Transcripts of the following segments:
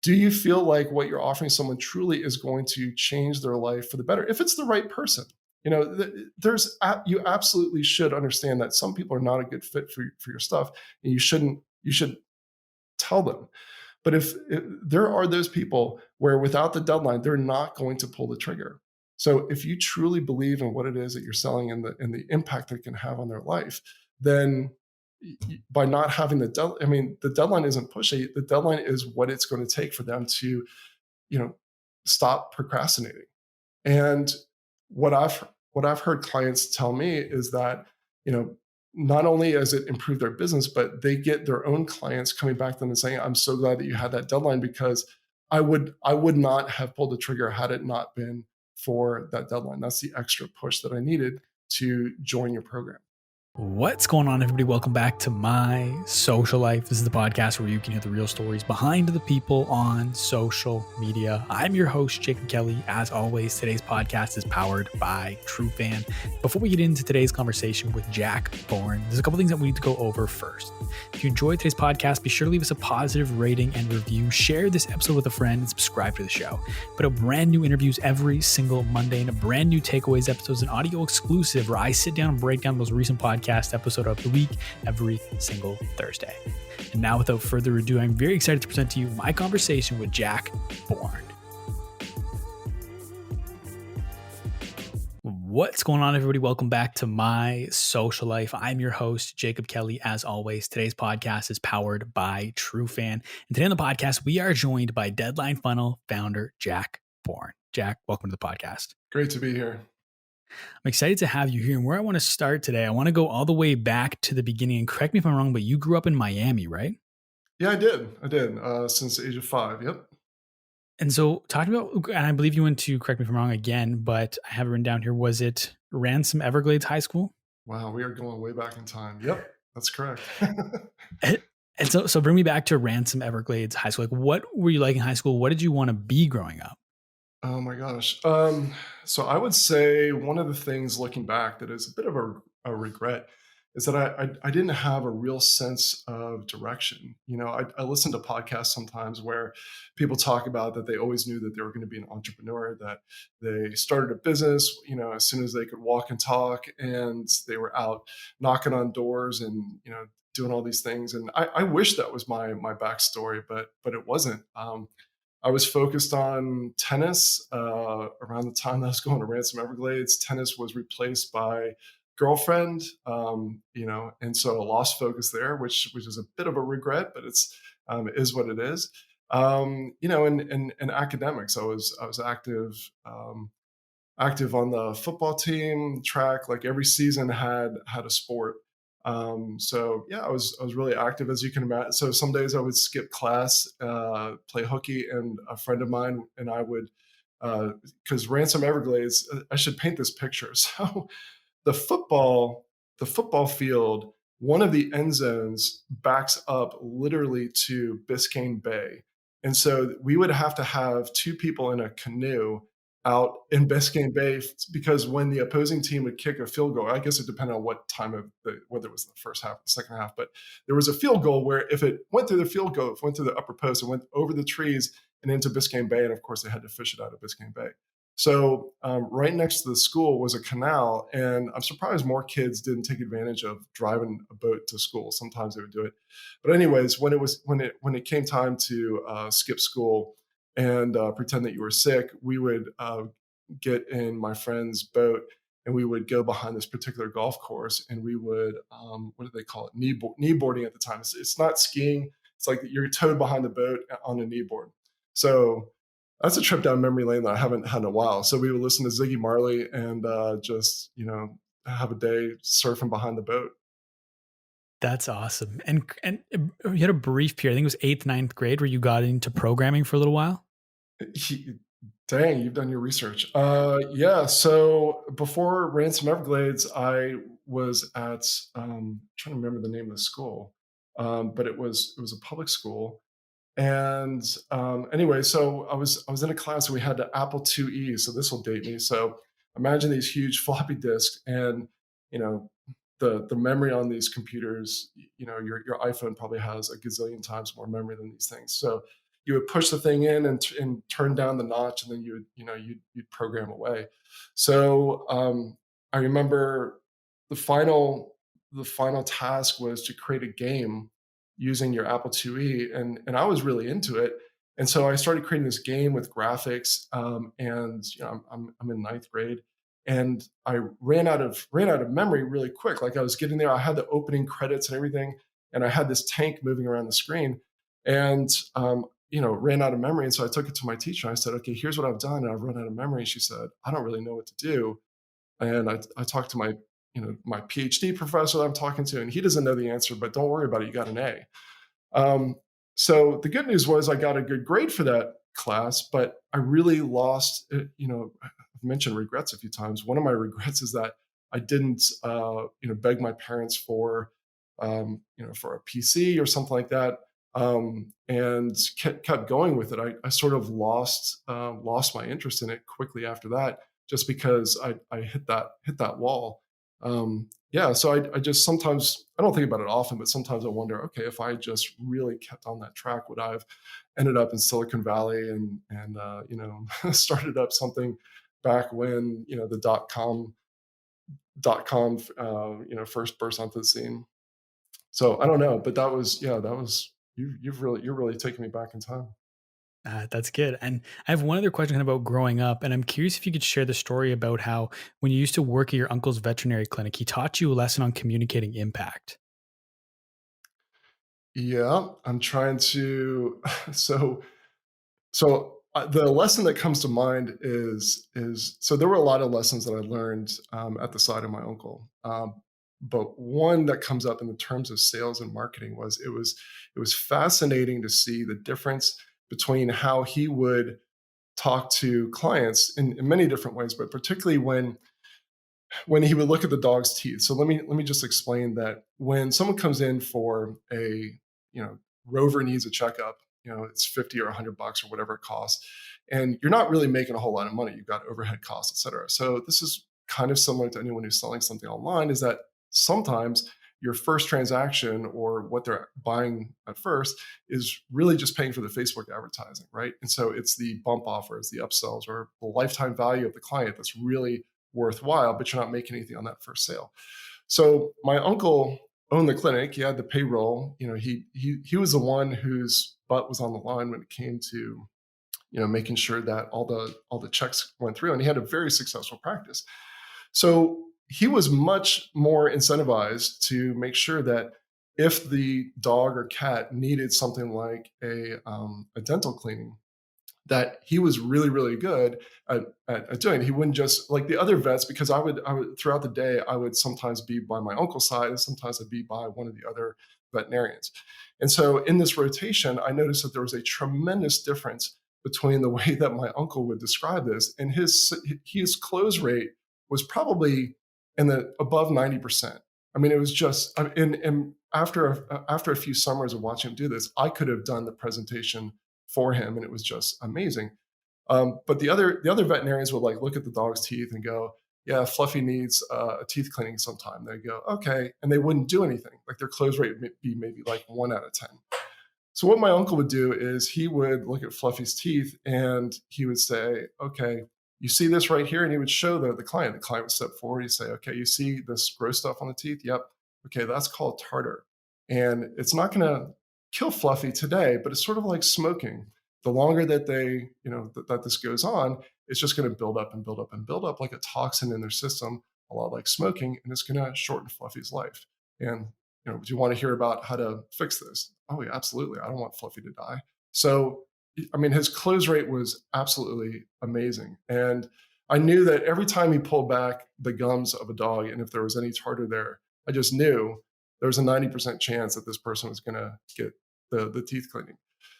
do you feel like what you're offering someone truly is going to change their life for the better? If it's the right person, you absolutely should understand that some people are not a good fit for your stuff, and you should tell them. But if there are those people where without the deadline, they're not going to pull the trigger. So if you truly believe in what it is that you're selling and the impact that it can have on their life, then by not having the deadline, I mean, the deadline isn't pushy. The deadline is what it's going to take for them to, you know, stop procrastinating. And what I've heard clients tell me is that, you know, not only has it improved their business, but they get their own clients coming back to them and saying, "I'm so glad that you had that deadline because I would not have pulled the trigger had it not been for that deadline. That's the extra push that I needed to join your program." What's going on, everybody? Welcome back to My Social Life. This is the podcast where you can hear the real stories behind the people on social media. I'm your host, Jacob Kelly. As always, today's podcast is powered by TrueFan. Before we get into today's conversation with Jack Bourne, there's a couple things that we need to go over first. If you enjoyed today's podcast, be sure to leave us a positive rating and review. Share this episode with a friend and subscribe to the show. Put up brand new interviews every single Monday and a brand new takeaways episodes, an audio exclusive where I sit down and break down those recent podcasts episode of the week every single Thursday. And now, without further ado, I'm very excited to present to you my conversation with Jack Bourne. What's going on, everybody? Welcome back to My Social Life. I'm your host, Jacob Kelly. As always, today's podcast is powered by TrueFan. And today on the podcast, we are joined by Deadline Funnel founder, Jack Bourne. Jack, welcome to the podcast. Great to be here. I'm excited to have you here. And where I want to start today, I want to go all the way back to the beginning. And correct me if I'm wrong, but you grew up in Miami, right? Yeah, I did. Since the age of 5. Yep. And so talking about, and I believe you went to, correct me if I'm wrong again, but I have it written down here. Was it Ransom Everglades High School? Wow, we are going way back in time. Yep, that's correct. And so bring me back to Ransom Everglades High School. Like, what were you like in high school? What did you want to be growing up? Oh my gosh. So I would say one of the things looking back that is a bit of a regret is that I didn't have a real sense of direction. I listen to podcasts sometimes where people talk about that they always knew that they were going to be an entrepreneur, that they started a business, as soon as they could walk and talk, and they were out knocking on doors and, doing all these things. And I wish that was my backstory, but it wasn't. I was focused on tennis around the time that I was going to Ransom Everglades. Tennis was replaced by girlfriend, and so I lost focus there, which is a bit of a regret, but it is what it is. In academics, I was active on the football team, track. Like every season had a sport. So yeah, I was really active, as you can imagine. So some days I would skip class, play hooky, and a friend of mine and I would, because Ransom Everglades, I should paint this picture. So the football field, one of the end zones backs up literally to Biscayne Bay, and so we would have to have two people in a canoe out in Biscayne Bay, because when the opposing team would kick a field goal, I guess it depended on what time of whether it was the first half or the second half, but there was a field goal where if it went through the field goal, if it went through the upper post, it went over the trees and into Biscayne Bay, and of course they had to fish it out of Biscayne Bay. So right next to the school was a canal, and I'm surprised more kids didn't take advantage of driving a boat to school. Sometimes they would do it, but anyways, when it came time to skip school and pretend that you were sick, we would get in my friend's boat and we would go behind this particular golf course, and we would what do they call it? Kneeboarding at the time. It's not skiing. It's like you're towed behind the boat on a kneeboard. So that's a trip down memory lane that I haven't had in a while. So we would listen to Ziggy Marley and just have a day surfing behind the boat. That's awesome. And you had a brief period, I think it was 8th, 9th grade, where you got into programming for a little while. Dang, you've done your research. Yeah. So before Ransom Everglades, I was at trying to remember the name of the school, but it was a public school. And anyway, so I was in a class and we had the Apple IIe. So this will date me. So imagine these huge floppy disks, and the memory on these computers. Your iPhone probably has a gazillion times more memory than these things. So you would push the thing in and turn down the notch, and then you'd program away. So I remember the final the final task was to create a game using your Apple IIe, and I was really into it. And so I started creating this game with graphics, and I'm in ninth grade, and I ran out of memory really quick. Like I was getting there, I had the opening credits and everything, and I had this tank moving around the screen, and ran out of memory. And so I took it to my teacher. I said, "Okay, here's what I've done, and I've run out of memory." She said, "I don't really know what to do." And I talked to my PhD professor that I'm talking to, and he doesn't know the answer, but don't worry about it. You got an A. Um, so the good news was I got a good grade for that class, but I really lost. I've mentioned regrets a few times. One of my regrets is that I didn't, beg my parents for a PC or something like that, and kept going with it. I sort of lost my interest in it quickly after that, just because I hit that wall. Yeah, so I just sometimes, I don't think about it often, but sometimes I wonder, okay, if I just really kept on that track, would I have ended up in Silicon Valley and started up something back when the dot com first burst onto the scene. So I don't know, but that was you're really taking me back in time. That's good. And I have one other question about growing up, and I'm curious if you could share the story about how when you used to work at your uncle's veterinary clinic, he taught you a lesson on communicating impact. Yeah, I'm trying to. So the lesson that comes to mind is so there were a lot of lessons that I learned at the side of my uncle, but one that comes up in the terms of sales and marketing was it was fascinating to see the difference between how he would talk to clients in many different ways, but particularly when he would look at the dog's teeth. So let me just explain that when someone comes in for you know Rover needs a checkup, it's 50 or $100 or whatever it costs, and you're not really making a whole lot of money. You've got overhead costs, et cetera. So this is kind of similar to anyone who's selling something online. Is that sometimes your first transaction or what they're buying at first is really just paying for the Facebook advertising, right? And so it's the bump offers, the upsells, or the lifetime value of the client that's really worthwhile, but you're not making anything on that first sale. So my uncle owned the clinic. He had the payroll. He was the one whose butt was on the line when it came to making sure that all the checks went through, and he had a very successful practice. So he was much more incentivized to make sure that if the dog or cat needed something like a dental cleaning, that he was really, really good at doing. He wouldn't just like the other vets, because I would throughout the day, I would sometimes be by my uncle's side and sometimes I'd be by one of the other veterinarians. And so in this rotation, I noticed that there was a tremendous difference between the way that my uncle would describe this, and his close rate was probably in the above 90%. I mean, it was just, and after a few summers of watching him do this, I could have done the presentation for him, and it was just amazing. But the other veterinarians would like look at the dog's teeth and go, "Yeah, Fluffy needs a teeth cleaning sometime." They go, "Okay," and they wouldn't do anything. Like their close rate would be maybe like 1 out of 10. So what my uncle would do is he would look at Fluffy's teeth and he would say, "Okay, you see this right here," and he would show the client. The client would step forward. He'd say, "Okay, you see this gross stuff on the teeth? Yep. Okay, that's called tartar, and it's not going to kill Fluffy today, but it's sort of like smoking. The longer that that this goes on, it's just going to build up and build up and build up like a toxin in their system, a lot like smoking, and it's going to shorten Fluffy's life. And do you want to hear about how to fix this? Oh, yeah, absolutely. I don't want Fluffy to die." So, I mean, his close rate was absolutely amazing. And I knew that every time he pulled back the gums of a dog, and if there was any tartar there, I just knew there was a 90% chance that this person was going to get the teeth cleaning.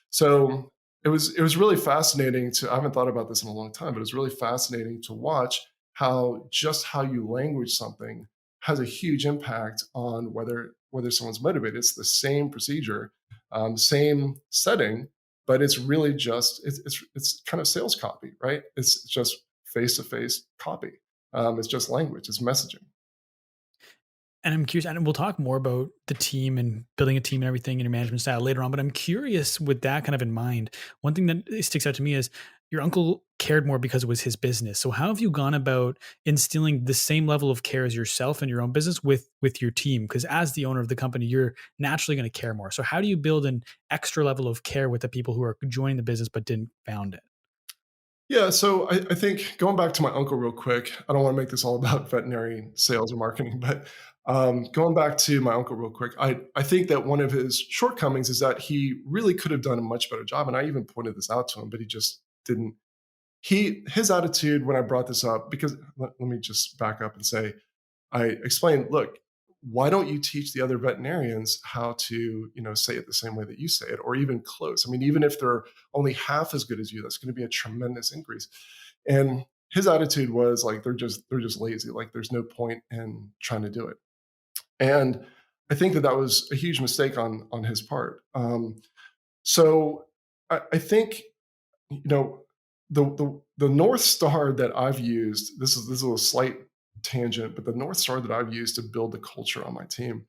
So it was really fascinating to, I haven't thought about this in a long time, but it was really fascinating to watch how you language something has a huge impact on whether someone's motivated. It's the same procedure, same setting, but it's really just it's kind of sales copy, right? It's just face to face copy. It's just language, it's messaging. And I'm curious, and we'll talk more about the team and building a team and everything and your management style later on. But I'm curious, with that kind of in mind, one thing that sticks out to me is your uncle cared more because it was his business. So how have you gone about instilling the same level of care as yourself and your own business with your team? Because as the owner of the company, you're naturally going to care more. So how do you build an extra level of care with the people who are joining the business but didn't found it? Yeah, so I think going back to my uncle real quick, I don't want to make this all about veterinary sales or marketing, but going back to my uncle real quick, I think that one of his shortcomings is that he really could have done a much better job. And I even pointed this out to him, but he just didn't. His attitude when I brought this up, because let me just back up and say, I explained, look, why don't you teach the other veterinarians how to, say it the same way that you say it, or even close? I mean, even if they're only half as good as you, that's going to be a tremendous increase. And his attitude was like, they're just lazy. Like, there's no point in trying to do it. And I think that that was a huge mistake on his part. So I think, you know, the North Star that I've used, this is a slight tangent, but the North Star that I've used to build the culture on my team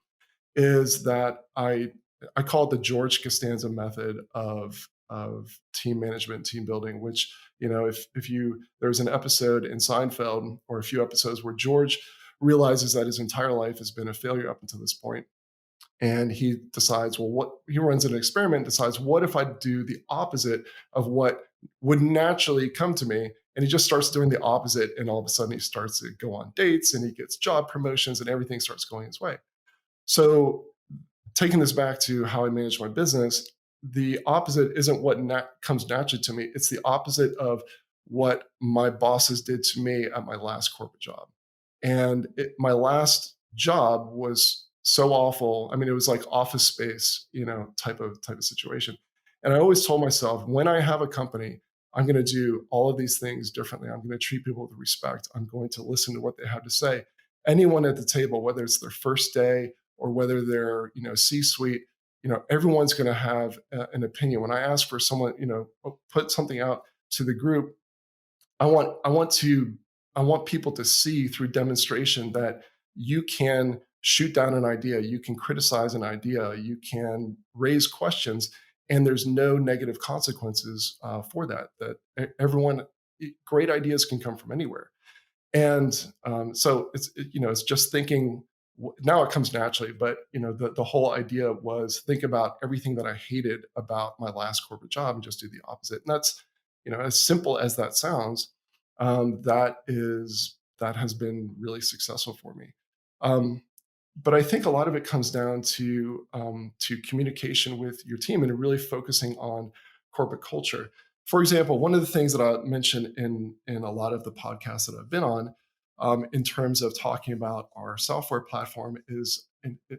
is that I call it the George Costanza method of team management, team building, which, if you there's an episode in Seinfeld or a few episodes where George realizes that his entire life has been a failure up until this point, and he decides, well, what he runs an experiment, decides, what if I do the opposite of what would naturally come to me? And he just starts doing the opposite, and all of a sudden he starts to go on dates and he gets job promotions and everything starts going his way. So, taking this back to how I manage my business, the opposite isn't what comes naturally to me. It's the opposite of what my bosses did to me at my last corporate job. And my last job was so awful. I mean, it was like Office Space, type of situation. And I always told myself, when I have a company, I'm going to do all of these things differently. I'm going to treat people with respect. I'm going to listen to what they have to say. Anyone at the table, whether it's their first day or whether they're, C-suite, everyone's going to have an opinion. When I ask for someone, put something out to the group, I want people to see through demonstration that you can shoot down an idea, you can criticize an idea, you can raise questions, and there's no negative consequences for that. Everyone, great ideas can come from anywhere. And so it's just thinking. Now it comes naturally, but the whole idea was think about everything that I hated about my last corporate job and just do the opposite. And that's as simple as that sounds. That has been really successful for me. Um, but I think a lot of it comes down to communication with your team and really focusing on corporate culture. For example, one of the things that I mentioned in a lot of the podcasts that I've been on, in terms of talking about our software platform, is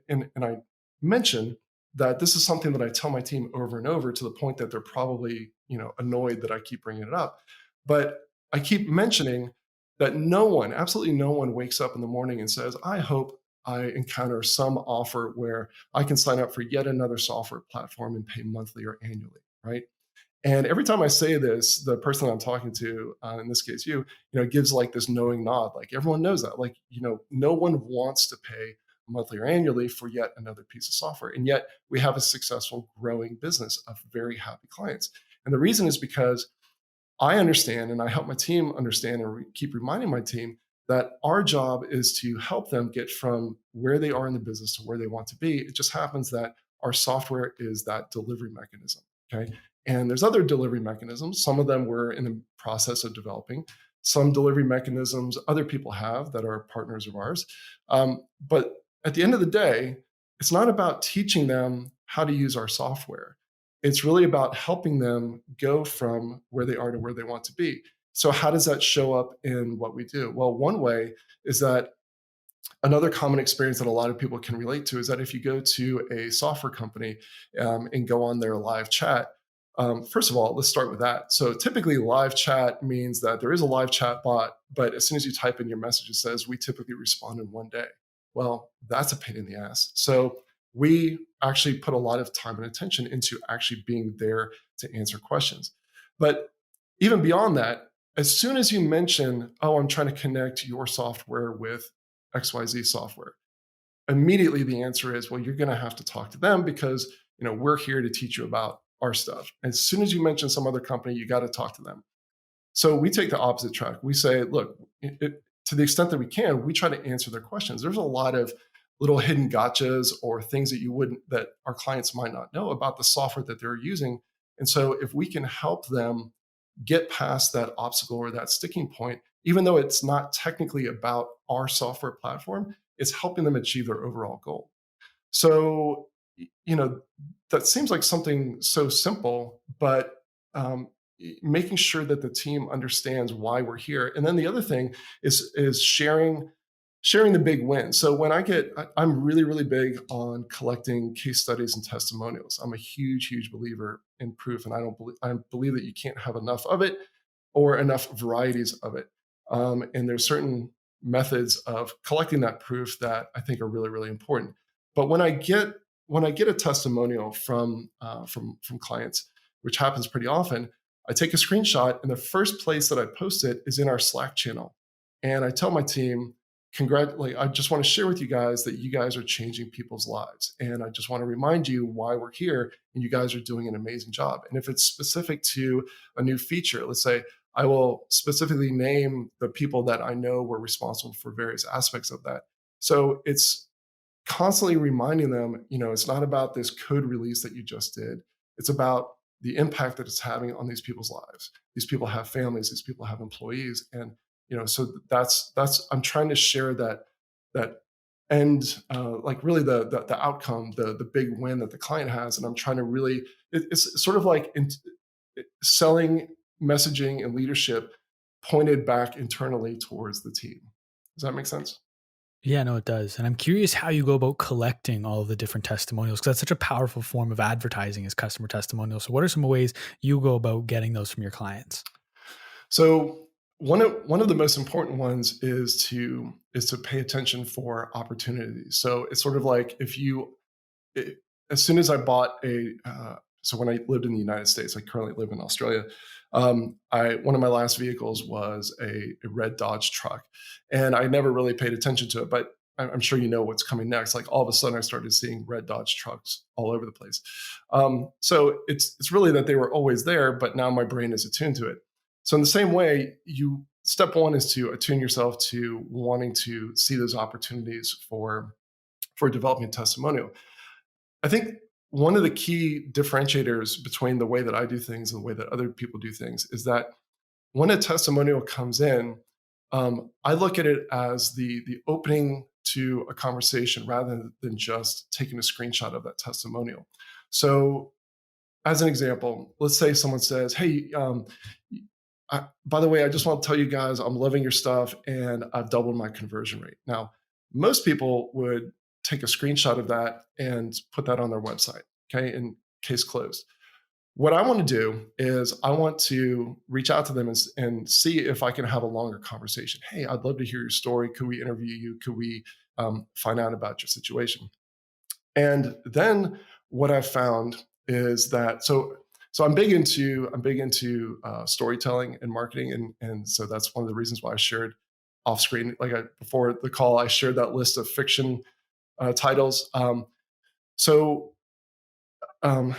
and I mentioned that this is something that I tell my team over and over to the point that they're probably annoyed that I keep bringing it up, but I keep mentioning that no one, absolutely no one, wakes up in the morning and says, "I hope I encounter some offer where I can sign up for yet another software platform and pay monthly or annually," right? And every time I say this, the person I'm talking to, in this case, gives like this knowing nod. Like, everyone knows that. Like, no one wants to pay monthly or annually for yet another piece of software. And yet we have a successful, growing business of very happy clients. And the reason is because I understand, and I help my team understand, and keep reminding my team that our job is to help them get from where they are in the business to where they want to be. It just happens that our software is that delivery mechanism. Okay. And there's other delivery mechanisms. Some of them we're in the process of developing. Some delivery mechanisms other people have that are partners of ours. But at the end of the day, it's not about teaching them how to use our software. It's really about helping them go from where they are to where they want to be. So, how does that show up in what we do? Well, one way is that another common experience that a lot of people can relate to is that if you go to a software company and go on their live chat, first of all, let's start with that. So typically live chat means that there is a live chat bot, but as soon as you type in your message, it says we typically respond in one day. Well, that's a pain in the ass. So we actually put a lot of time and attention into actually being there to answer questions. But even beyond that, as soon as you mention, oh, I'm trying to connect your software with XYZ software, immediately the answer is, well, you're going to have to talk to them because we're here to teach you about our stuff. As soon as you mention some other company, you got to talk to them. So we take the opposite track. We say, look, to the extent that we can, we try to answer their questions. There's a lot of little hidden gotchas or things that our clients might not know about the software that they're using. And so if we can help them get past that obstacle or that sticking point, even though it's not technically about our software platform, it's helping them achieve their overall goal. So, you know, that seems like something so simple, but um, making sure that the team understands why we're here. And then the other thing is sharing the big wins. So I'm really, really big on collecting case studies and testimonials. I'm a huge, huge believer in proof, and I believe that you can't have enough of it or enough varieties of it. And there's certain methods of collecting that proof that I think are really, really important. But when I get a testimonial from clients, which happens pretty often, I take a screenshot, and the first place that I post it is in our Slack channel, and I tell my team, I just want to share with you guys that you guys are changing people's lives. And I just want to remind you why we're here. And you guys are doing an amazing job. And if it's specific to a new feature, let's say I will specifically name the people that I know were responsible for various aspects of that. So it's constantly reminding them, it's not about this code release that you just did. It's about the impact that it's having on these people's lives. These people have families, these people have employees. And so that's I'm trying to share that end, like really the outcome, the big win that the client has, and I'm trying to really it's sort of like selling messaging and leadership pointed back internally towards the team. Does that make sense? Yeah, no, it does. And I'm curious how you go about collecting all of the different testimonials because that's such a powerful form of advertising as customer testimonials. So, what are some ways you go about getting those from your clients? So one of the most important ones is to pay attention for opportunities. So it's sort of like it, as soon as I bought so when I lived in the United States, I currently live in Australia. One of my last vehicles was a red Dodge truck, and I never really paid attention to it. But I'm sure you know what's coming next. Like all of a sudden, I started seeing red Dodge trucks all over the place. So it's really that they were always there, but now my brain is attuned to it. So in the same way, step one is to attune yourself to wanting to see those opportunities for developing a testimonial. I think one of the key differentiators between the way that I do things and the way that other people do things is that when a testimonial comes in, I look at it as the opening to a conversation rather than just taking a screenshot of that testimonial. So, as an example, let's say someone says, "Hey, by the way, I just want to tell you guys I'm loving your stuff and I've doubled my conversion rate." Now, most people would take a screenshot of that and put that on their website, okay, in case closed. What I want to do is I want to reach out to them and see if I can have a longer conversation. Hey, I'd love to hear your story. Could we interview you? Could we find out about your situation? And then what I've found is that so I'm big into storytelling and marketing, and so that's one of the reasons why I shared off screen. Before the call, I shared that list of fiction titles. So um,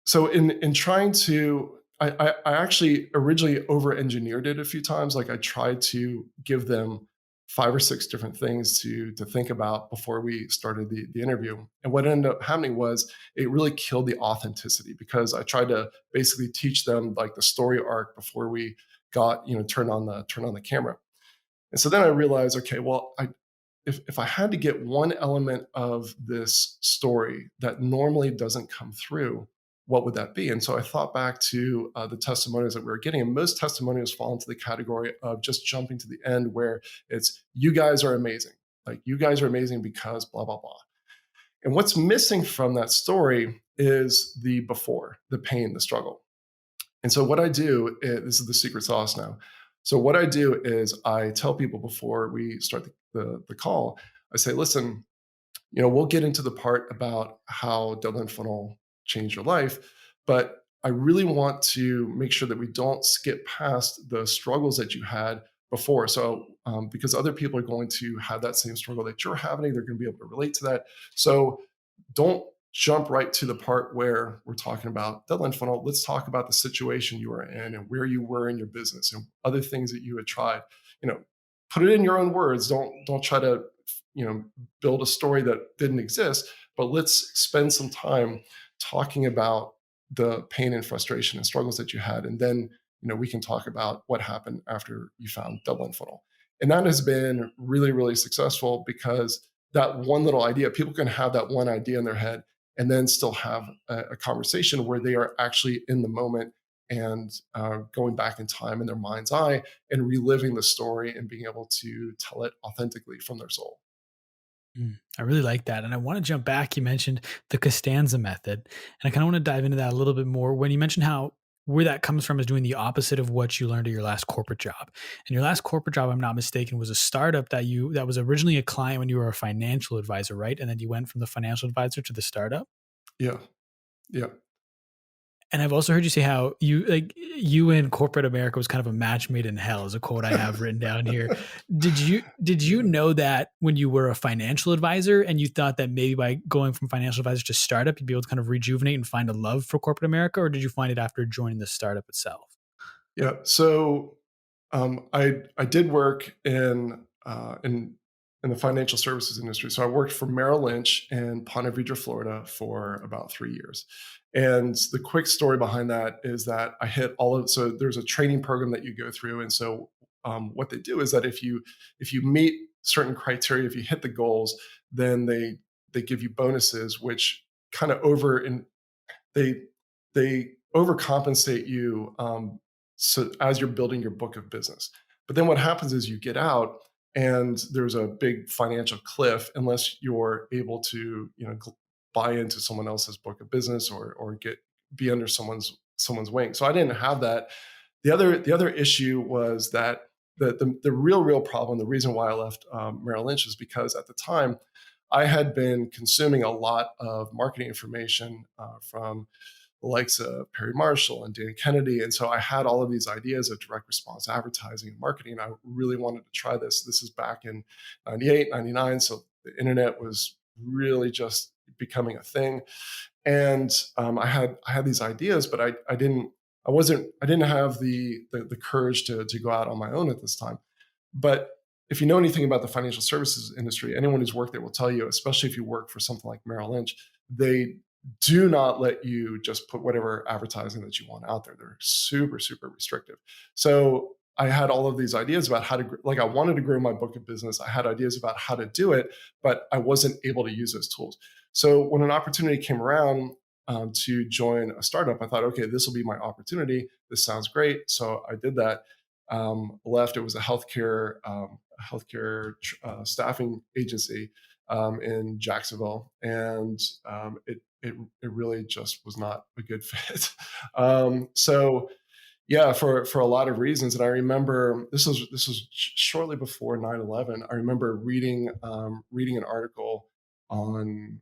so in trying to I actually originally over engineered it a few times. Like I tried to give them 5 or 6 different things to think about before we started the interview. And what ended up happening was it really killed the authenticity because I tried to basically teach them like the story arc before we got turned on the camera. And so then I realized, okay, well, if I had to get one element of this story that normally doesn't come through, what would that be? And so I thought back to the testimonials that we were getting, and most testimonials fall into the category of just jumping to the end where it's, you guys are amazing. Like, you guys are amazing because blah, blah, blah. And what's missing from that story is the before, the pain, the struggle. And so what I do, this is the secret sauce now. So what I do is I tell people before we start the call, I say, listen, we'll get into the part about how Deadline Funnel changed your life, but I really want to make sure that we don't skip past the struggles that you had before. So because other people are going to have that same struggle that you're having. They're going to be able to relate to that. So don't jump right to the part where we're talking about deadline funnel. Let's talk about the situation you were in and where you were in your business and other things that you had tried. You know, put it in your own words. Don't try to, build a story that didn't exist. But let's spend some time talking about the pain and frustration and struggles that you had, and then we can talk about what happened after you found deadline funnel. And that has been really, really successful because that one little idea, people can have that one idea in their head and then still have a conversation where they are actually in the moment and going back in time in their mind's eye and reliving the story and being able to tell it authentically from their soul. I really like that. And I want to jump back. You mentioned the Costanza method. And I kind of want to dive into that a little bit more. When you mentioned how where that comes from is doing the opposite of what you learned at your last corporate job. And your last corporate job, I'm not mistaken, was a startup that was originally a client when you were a financial advisor, right? And then you went from the financial advisor to the startup. Yeah. Yeah. And I've also heard you say how you in corporate America was kind of a match made in hell is a quote I have written down here. Did you know that when you were a financial advisor and you thought that maybe by going from financial advisor to startup, you'd be able to kind of rejuvenate and find a love for corporate America? Or did you find it after joining the startup itself? Yeah. So I did work in the financial services industry. So I worked for Merrill Lynch in Ponte Vedra, Florida, for about 3 years. And the quick story behind that is that I hit all of. So there's a training program that you go through, and so what they do is that if you meet certain criteria, if you hit the goals, then they give you bonuses, which kind of they they overcompensate you, so as you're building your book of business. But then what happens is you get out and there's a big financial cliff unless you're able to buy into someone else's book of business or get be under someone's wing. So I didn't have that. The other issue was that the real problem, the reason why I left Merrill Lynch is because at the time I had been consuming a lot of marketing information from the likes of Perry Marshall and Dan Kennedy. And so I had all of these ideas of direct response advertising and marketing. I really wanted to try this. This is back in 98, 99. So the internet was really just becoming a thing. And I had these ideas, but I didn't have the courage to go out on my own at this time. But if you know anything about the financial services industry, anyone who's worked there will tell you, especially if you work for something like Merrill Lynch, they do not let you just put whatever advertising that you want out there. They're super, super restrictive. So I had all of these ideas about how to, like, I wanted to grow my book of business. I had ideas about how to do it, but I wasn't able to use those tools. So when an opportunity came around to join a startup, I thought, okay, this will be my opportunity. This sounds great. So I did that. Left. It was a healthcare staffing agency in Jacksonville, and it really just was not a good fit. So yeah, for a lot of reasons. And I remember this was shortly before 9/11. I remember reading an article on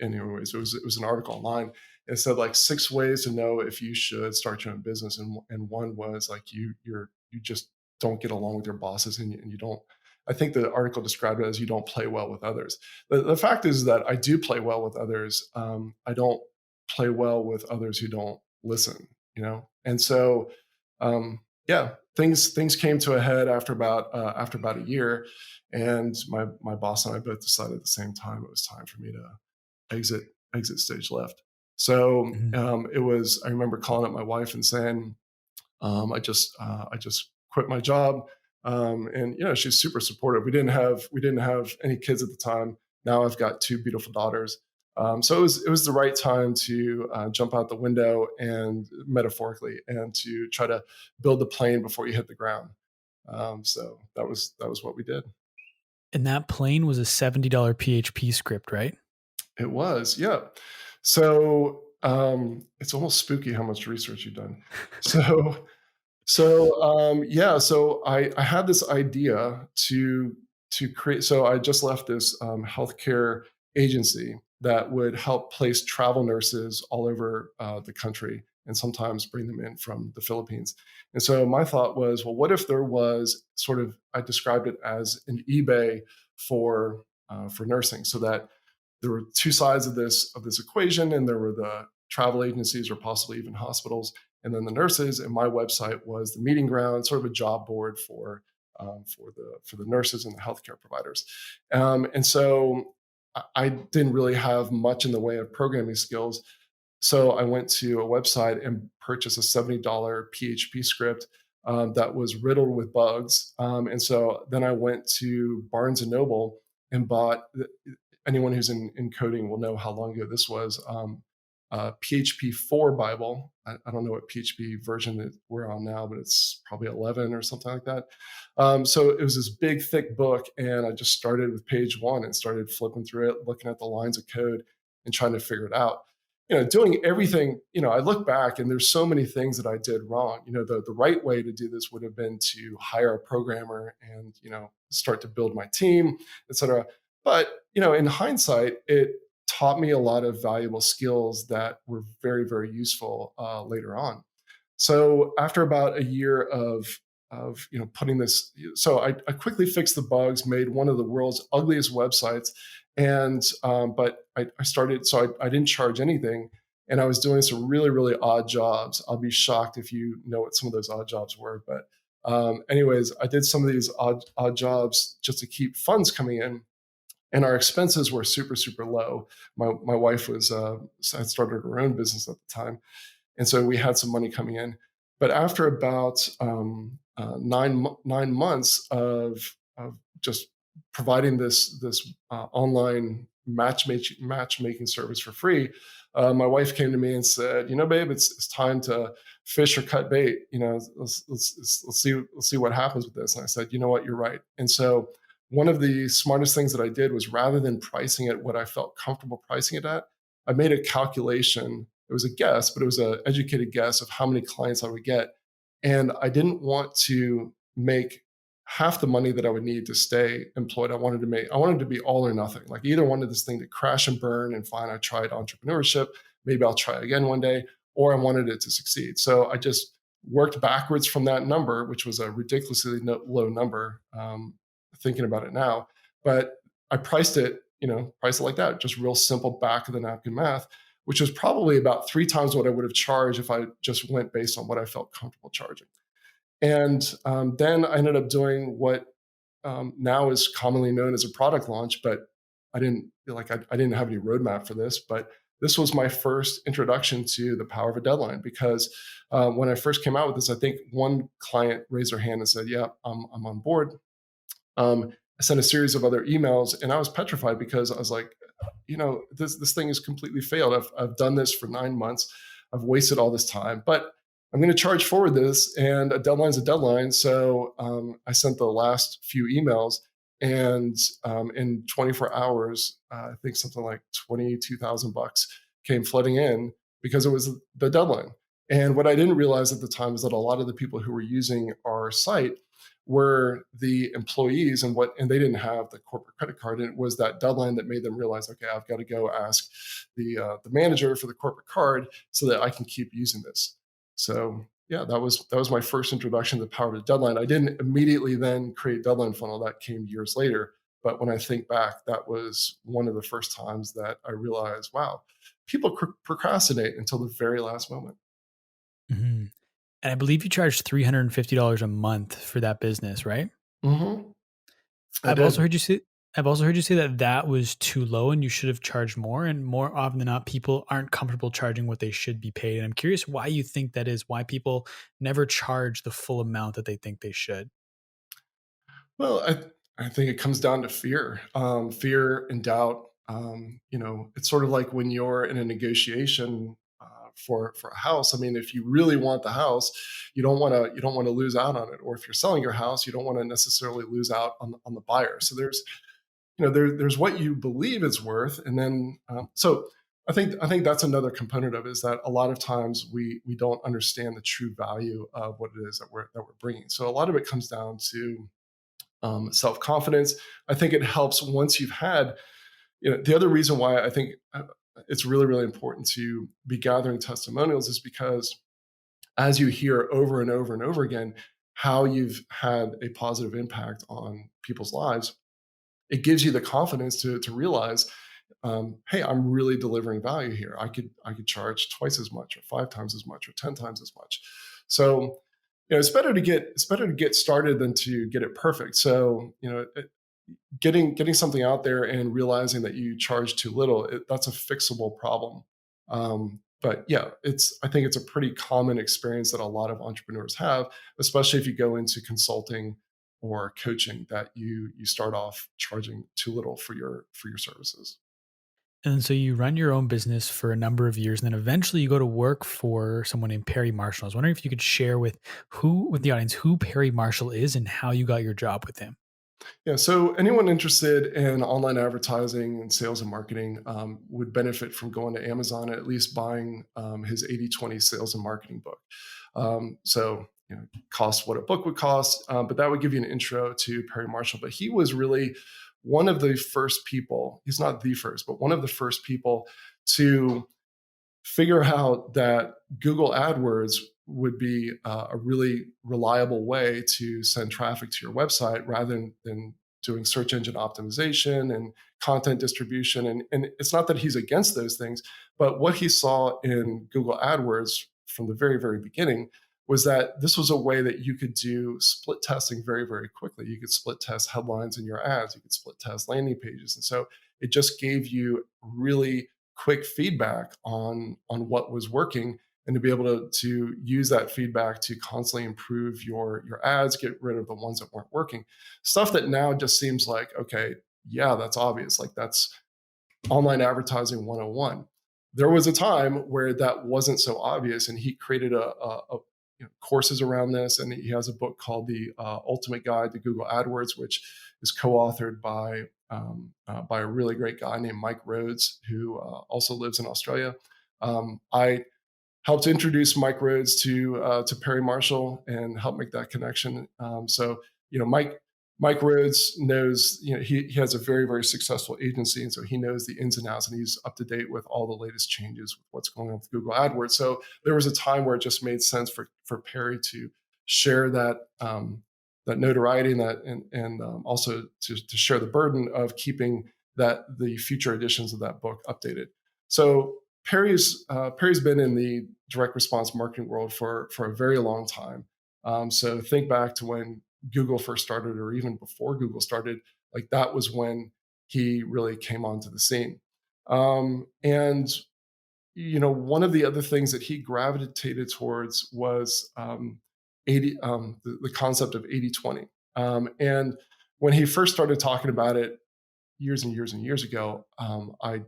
anyways, it was an article online. It said like 6 ways to know if you should start your own business, and one was like you just don't get along with your bosses, and you don't. I think the article described it as you don't play well with others. The fact is that I do play well with others. I don't play well with others who don't listen. And so yeah, things came to a head after about a year, and my boss and I both decided at the same time it was time for me to exit stage left. So Mhm. it was. I remember calling up my wife and saying, I just quit my job, and she's super supportive. We didn't have any kids at the time. Now I've got two beautiful daughters. So it was the right time to jump out the window and metaphorically and to try to build the plane before you hit the ground. So that was what we did. And that plane was a $70 PHP script, right? It was, yeah. So it's almost spooky how much research you've done. So yeah, so I had this idea to create. So I just left this healthcare agency that would help place travel nurses all over the country and sometimes bring them in from the Philippines. And so my thought was, well, what if there was sort of, I described it as an eBay for nursing, so that there were two sides of this equation, and there were the travel agencies or possibly even hospitals, and then the nurses. And my website was the meeting ground, sort of a job board for the nurses and the healthcare providers. And so I didn't really have much in the way of programming skills. So I went to a website and purchased a $70 PHP script that was riddled with bugs. And so then I went to Barnes and Noble and bought. Anyone who's in coding will know how long ago this was. PHP 4 Bible. I don't know what PHP version that we're on now, but it's probably 11 or something like that. So it was this big, thick book, and I just started with page one and started flipping through it, looking at the lines of code and trying to figure it out. Doing everything, I look back and there's so many things that I did wrong. The right way to do this would have been to hire a programmer and, start to build my team, et cetera. But, in hindsight, it taught me a lot of valuable skills that were very, very useful later on. So after about a year of putting this, so I quickly fixed the bugs, made one of the world's ugliest websites, and but I started. So I didn't charge anything, and I was doing some really, really odd jobs. I'll be shocked if you know what some of those odd jobs were, but anyways, I did some of these odd jobs just to keep funds coming in. And our expenses were super, super low. My wife had started her own business at the time, and so we had some money coming in. But after about 9 months of just providing this online matchmaking service for free, my wife came to me and said, "Babe, it's time to fish or cut bait. Let's see what happens with this." And I said, "You know what? You're right." And so one of the smartest things that I did was, rather than pricing it what I felt comfortable pricing it at, I made a calculation. It was a guess, but it was an educated guess of how many clients I would get. And I didn't want to make half the money that I would need to stay employed. I wanted to be all or nothing. Like, either wanted this thing to crash and burn and fine, I tried entrepreneurship, maybe I'll try again one day, or I wanted it to succeed. So I just worked backwards from that number, which was a ridiculously low number. Thinking about it now, but I priced it like that, just real simple back of the napkin math, which was probably about 3 times what I would have charged if I just went based on what I felt comfortable charging. And then I ended up doing what now is commonly known as a product launch, but I didn't have any roadmap for this, but this was my first introduction to the power of a deadline, because when I first came out with this, I think one client raised their hand and said, "Yeah, I'm on board." I sent a series of other emails, and I was petrified, because I was like, this thing has completely failed. I've done this for 9 months. I've wasted all this time, but I'm going to charge forward this, and a deadline's a deadline. So I sent the last few emails, and in 24 hours, I think something like $22,000 came flooding in, because it was the deadline. And what I didn't realize at the time is that a lot of the people who were using our site were the employees, and they didn't have the corporate credit card. And it was that deadline that made them realize, okay, I've got to go ask the manager for the corporate card so that I can keep using this. So yeah, that was my first introduction to the power of the deadline. I didn't immediately then create Deadline Funnel. That came years later. But when I think back, that was one of the first times that I realized, wow, people procrastinate until the very last moment. Mm-hmm. And I believe you charge $350 a month for that business, right? Mm-hmm. I I've did. also heard you say I've also heard you say that that was too low and you should have charged more. And more often than not, people aren't comfortable charging what they should be paid. And I'm curious why you think that is. Why people never charge the full amount that they think they should. Well, I think it comes down to fear, fear and doubt. It's sort of like when you're in a negotiation for a house. I mean, if you really want the house, you don't want to lose out on it. Or if you're selling your house, you don't want to necessarily lose out on the buyer. So there's what you believe it's worth, and then so I think that's another component of it, is that a lot of times we don't understand the true value of what it is that we're bringing. So a lot of it comes down to self-confidence. I think it helps once you've had, the other reason why I think it's really, really important to be gathering testimonials is because as you hear over and over and over again how you've had a positive impact on people's lives, it gives you the confidence to realize, hey, I'm really delivering value here. I could charge twice as much, or 5 times as much, or 10 times as much. So, it's better to get started than to get it perfect. So, getting something out there and realizing that you charge too little, that's a fixable problem. But yeah, I think it's a pretty common experience that a lot of entrepreneurs have, especially if you go into consulting or coaching, that you start off charging too little for your services. And so you run your own business for a number of years, and then eventually you go to work for someone named Perry Marshall. I was wondering if you could share with the audience who Perry Marshall is and how you got your job with him. Yeah, so anyone interested in online advertising and sales and marketing would benefit from going to Amazon and at least buying his 80/20 sales and marketing book. So, cost what a book would cost, but that would give you an intro to Perry Marshall. But he was really one of the first people, he's not the first, but one of the first people to figure out that Google AdWords would be a really reliable way to send traffic to your website rather than doing search engine optimization and content distribution. And it's not that he's against those things, but what he saw in Google AdWords from the very, very beginning was that this was a way that you could do split testing very, very quickly. You could split test headlines in your ads, you could split test landing pages. And so it just gave you really quick feedback on what was working, and to be able to use that feedback to constantly improve your ads, get rid of the ones that weren't working. Stuff that now just seems like, okay, yeah, that's obvious. Like, that's online advertising 101. There was a time where that wasn't so obvious, and he created courses around this. And he has a book called The Ultimate Guide to Google AdWords, which is co-authored by a really great guy named Mike Rhodes, who also lives in Australia. I helped introduce Mike Rhodes to Perry Marshall and help make that connection. So, Mike Rhodes knows, he has a very, very successful agency. And so he knows the ins and outs, and he's up to date with all the latest changes with what's going on with Google AdWords. So there was a time where it just made sense for Perry to share that notoriety and also to share the burden of keeping the future editions of that book updated. So Perry's been in the direct response marketing world for a very long time. So think back to when Google first started, or even before Google started. Like, that was when he really came onto the scene. And one of the other things that he gravitated towards was the concept of 80/20. And when he first started talking about it years and years and years ago, I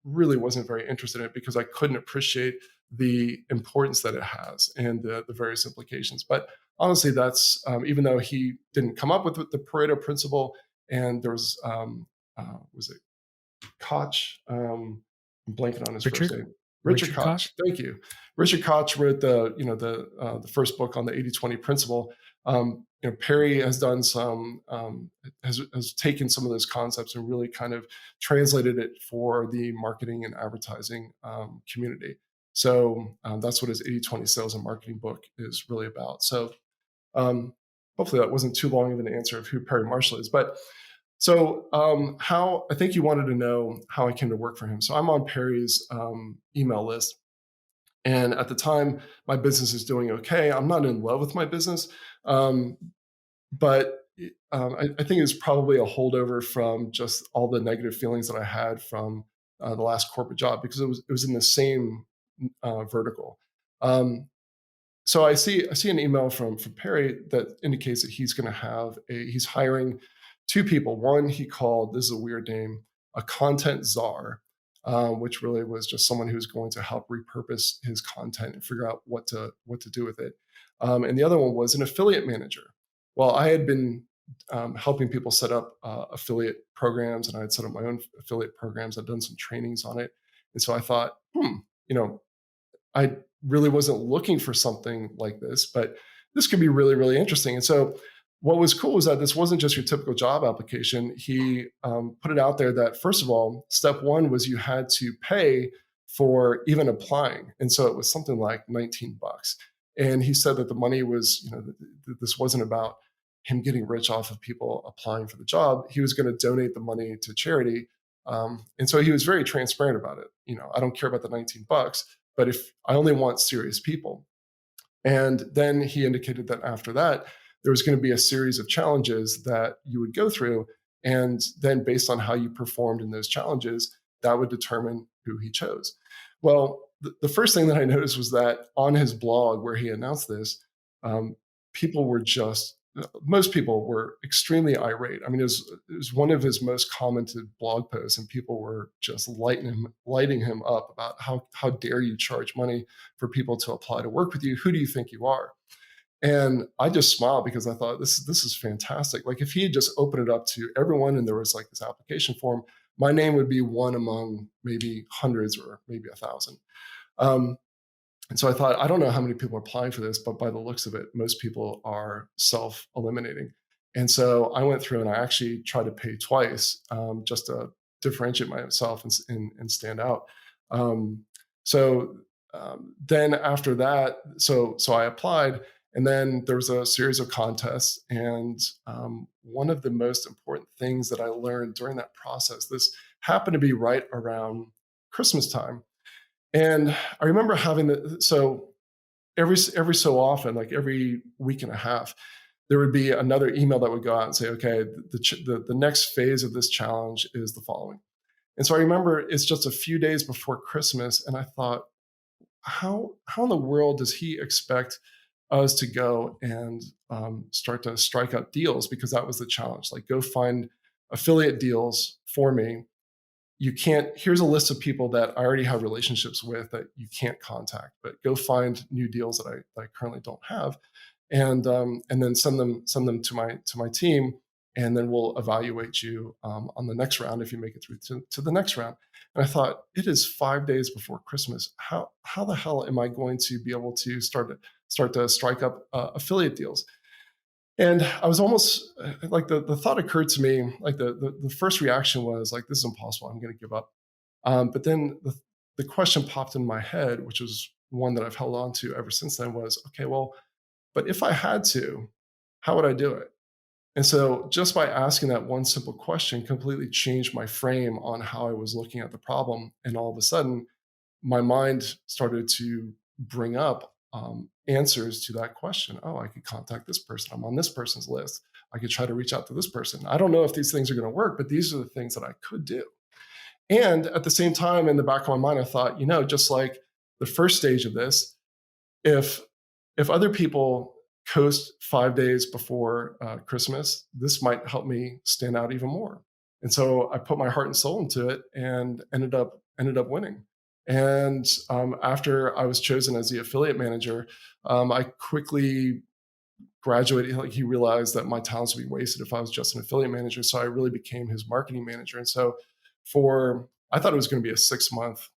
really wasn't very interested in it because I couldn't appreciate the importance that it has and the various implications. But honestly, that's even though he didn't come up with the Pareto principle, and there was it Koch? I'm blanking on his first name. Richard Koch. Thank you. Richard Koch wrote the first book on the 80/20 principle. Perry has done has taken some of those concepts and really kind of translated it for the marketing and advertising community. So that's what his 80/20 sales and marketing book is really about. So hopefully that wasn't too long of an answer of who Perry Marshall is. But so how I think you wanted to know how I came to work for him. So I'm on Perry's email list. And at the time, my business is doing okay. I'm not in love with my business, but I think it's probably a holdover from just all the negative feelings that I had from the last corporate job, because it was in the same vertical. So I see an email from Perry that indicates that he's hiring 2 people. One he called, this is a weird name, a content czar, which really was just someone who's going to help repurpose his content and figure out what to do with it. And the other one was an affiliate manager. Well, I had been helping people set up affiliate programs, and I had set up my own affiliate programs. I'd done some trainings on it. And so I thought, I really wasn't looking for something like this, but this could be really, really interesting. And so what was cool was that this wasn't just your typical job application. He put it out there that, first of all, step one was you had to pay for even applying. And so it was something like $19. And he said that the money was, this wasn't about him getting rich off of people applying for the job. He was going to donate the money to charity. And so he was very transparent about it. I don't care about the $19, but if I only want serious people. And then he indicated that after that, there was going to be a series of challenges that you would go through. And then based on how you performed in those challenges, that would determine who he chose. Well, the first thing that I noticed was that on his blog where he announced this, people were most people were extremely irate. I mean, it was one of his most commented blog posts, and people were just lighting him up about how dare you charge money for people to apply to work with you? Who do you think you are? And I just smiled because I thought this is fantastic. Like if he had just opened it up to everyone and there was like this application form, my name would be one among maybe hundreds or maybe 1,000. And so I thought, I don't know how many people are applying for this, but by the looks of it, most people are self-eliminating. And so I went through and I actually tried to pay twice just to differentiate myself and stand out. Then after that, so I applied, and then there was a series of contests. And one of the most important things that I learned during that process, this happened to be right around Christmas time. And I remember so every so often, like every week and a half, there would be another email that would go out and say, okay, the next phase of this challenge is the following. And so I remember it's just a few days before Christmas, and I thought, how in the world does he expect us to go and start to strike up deals? Because that was the challenge. Like, go find affiliate deals for me. Here's a list of people that I already have relationships with that you can't contact, but go find new deals that I currently don't have, and then send them to my team, and then we'll evaluate you on the next round if you make it through to the next round. And I thought, it is 5 days before Christmas. How the hell am I going to be able to start to strike up affiliate deals? And I was almost like the thought occurred to me, like the first reaction was like, this is impossible. I'm going to give up. But then the question popped in my head, which was one that I've held on to ever since then, was, okay, well, but if I had to, how would I do it? And so just by asking that one simple question completely changed my frame on how I was looking at the problem. And all of a sudden, my mind started to bring up answers to that question. Oh, I could contact this person. I'm on this person's list. I could try to reach out to this person. I don't know if these things are going to work, but these are the things that I could do. And at the same time, in the back of my mind, I thought, just like the first stage of this, if other people coast 5 days before Christmas, this might help me stand out even more. And so I put my heart and soul into it and ended up winning. And after I was chosen as the affiliate manager, I quickly graduated. Like, he realized that my talents would be wasted if I was just an affiliate manager. So I really became his marketing manager. And so I thought it was going to be a 6-month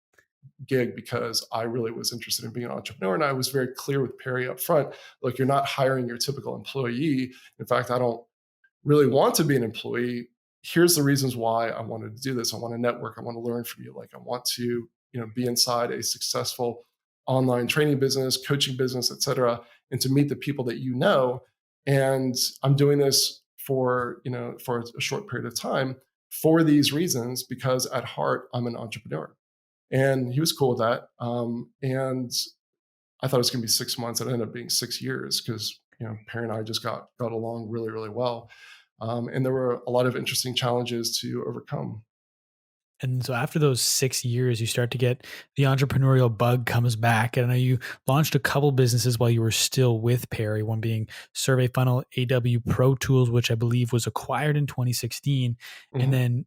gig because I really was interested in being an entrepreneur. And I was very clear with Perry up front, look, you're not hiring your typical employee. In fact, I don't really want to be an employee. Here's the reasons why I wanted to do this. I want to network. I want to learn from you. Like, I want to, be inside a successful online training business, coaching business, et cetera, and to meet the people that you know. And I'm doing this for a short period of time for these reasons, because at heart, I'm an entrepreneur. And he was cool with that. And I thought it was going to be 6 months. It ended up being 6 years because, Perry and I just got along really, really well. And there were a lot of interesting challenges to overcome. And so after those 6 years, you start to get the entrepreneurial bug comes back. And I know you launched a couple businesses while you were still with Perry, one being Survey Funnel AW Pro Tools, which I believe was acquired in 2016. Mm-hmm. And then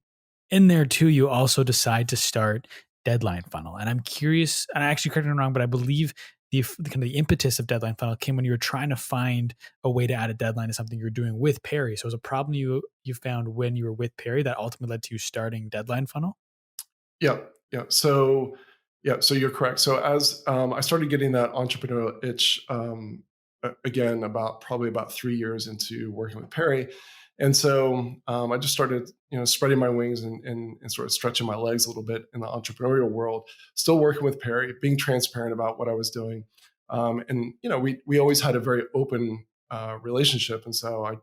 in there too, you also decide to start Deadline Funnel. And I'm curious, and I actually correct me wrong, but I believe the kind of the impetus of Deadline Funnel came when you were trying to find a way to add a deadline to something you're doing with Perry. So it was a problem you found when you were with Perry that ultimately led to you starting Deadline Funnel? Yeah. So you're correct. So as I started getting that entrepreneurial itch, again, probably about 3 years into working with Perry, And so I just started, spreading my wings and sort of stretching my legs a little bit in the entrepreneurial world. Still working with Perry, being transparent about what I was doing, and we always had a very open relationship, and so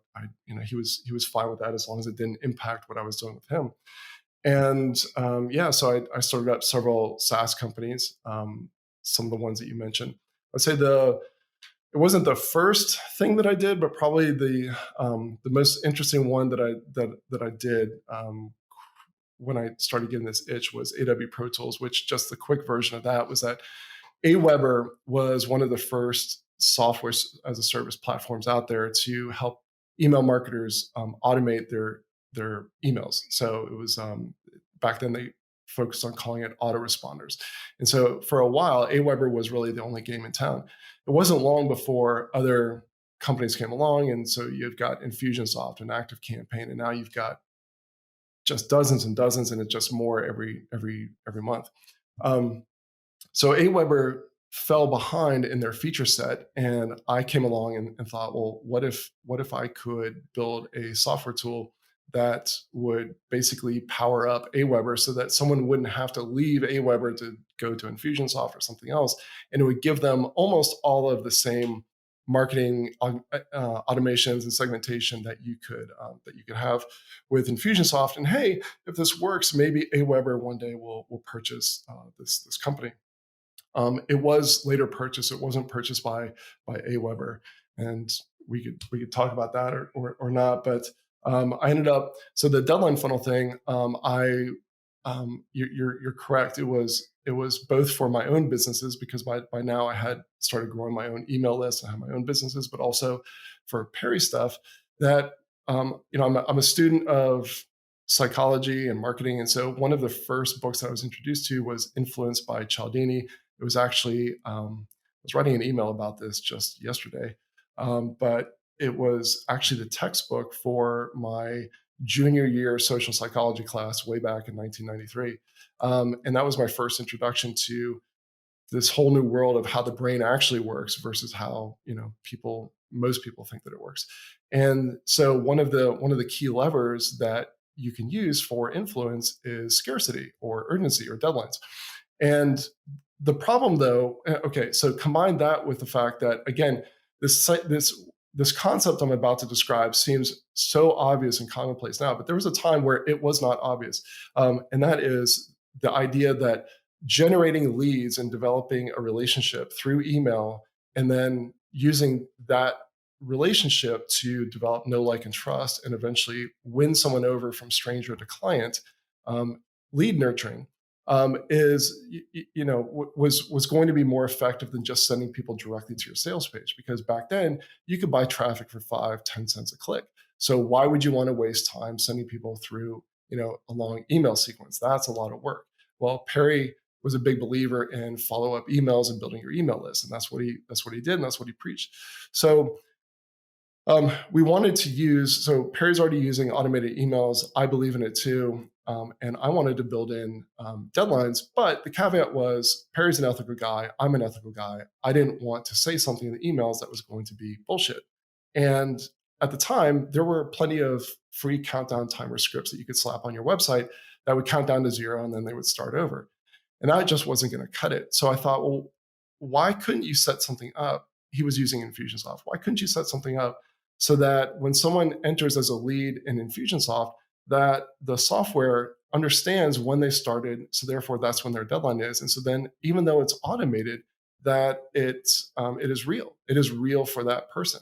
he was fine with that as long as it didn't impact what I was doing with him. And so I started up several SaaS companies. Some of the ones that you mentioned, I'd say it wasn't the first thing that I did, but probably the most interesting one that I did when I started getting this itch was AW Pro Tools. Which, just the quick version of that, was that Aweber was one of the first software as a service platforms out there to help email marketers automate their emails. So it was back then they focused on calling it autoresponders. And so for a while, Aweber was really the only game in town. It wasn't long before other companies came along, and so you've got Infusionsoft and ActiveCampaign, and now you've got just dozens and dozens, and it's just more every month. So Aweber fell behind in their feature set, and I came along and thought, well, what if I could build a software tool that would basically power up Aweber so that someone wouldn't have to leave Aweber to go to Infusionsoft or something else, and it would give them almost all of the same marketing automations and segmentation that you could have with Infusionsoft. And hey, if this works, maybe Aweber one day will purchase this company. It was later purchased. It wasn't purchased by Aweber, and we could talk about that or not. But I ended up, so the deadline funnel thing. You're correct. It was both for my own businesses, because by now I had started growing my own email list and have my own businesses, but also for Perry stuff. That I'm a student of psychology and marketing, and so one of the first books that I was introduced to was Influence by Cialdini. It was actually, I was writing an email about this just yesterday, but it was actually the textbook for my junior year social psychology class way back in 1993. And that was my first introduction to this whole new world of how the brain actually works versus how, most people think that it works. And so one of the key levers that you can use for influence is scarcity or urgency or deadlines. And the problem, though, okay, so combine that with the fact that, again, this concept I'm about to describe seems so obvious and commonplace now, but there was a time where it was not obvious, and that is the idea that generating leads and developing a relationship through email, and then using that relationship to develop know, like, and trust, and eventually win someone over from stranger to client, lead nurturing, was going to be more effective than just sending people directly to your sales page, because back then you could buy traffic for 5-10 cents a click. So why would you want to waste time sending people through a long email sequence? That's a lot of work. Well, Perry was a big believer in follow-up emails and building your email list, and that's what he did, and that's what he preached. So we wanted to use, so Perry's already using automated emails. I believe in it too. And I wanted to build in deadlines, but the caveat was Perry's an ethical guy. I'm an ethical guy. I didn't want to say something in the emails that was going to be bullshit. And at the time, there were plenty of free countdown timer scripts that you could slap on your website that would count down to 0 and then they would start over. And that just wasn't going to cut it. So I thought, well, why couldn't you set something up? He was using Infusionsoft. Why couldn't you set something up so that when someone enters as a lead in Infusionsoft, that the software understands when they started, so therefore that's when their deadline is. And so then, even though it's automated, that it is real. It is real for that person.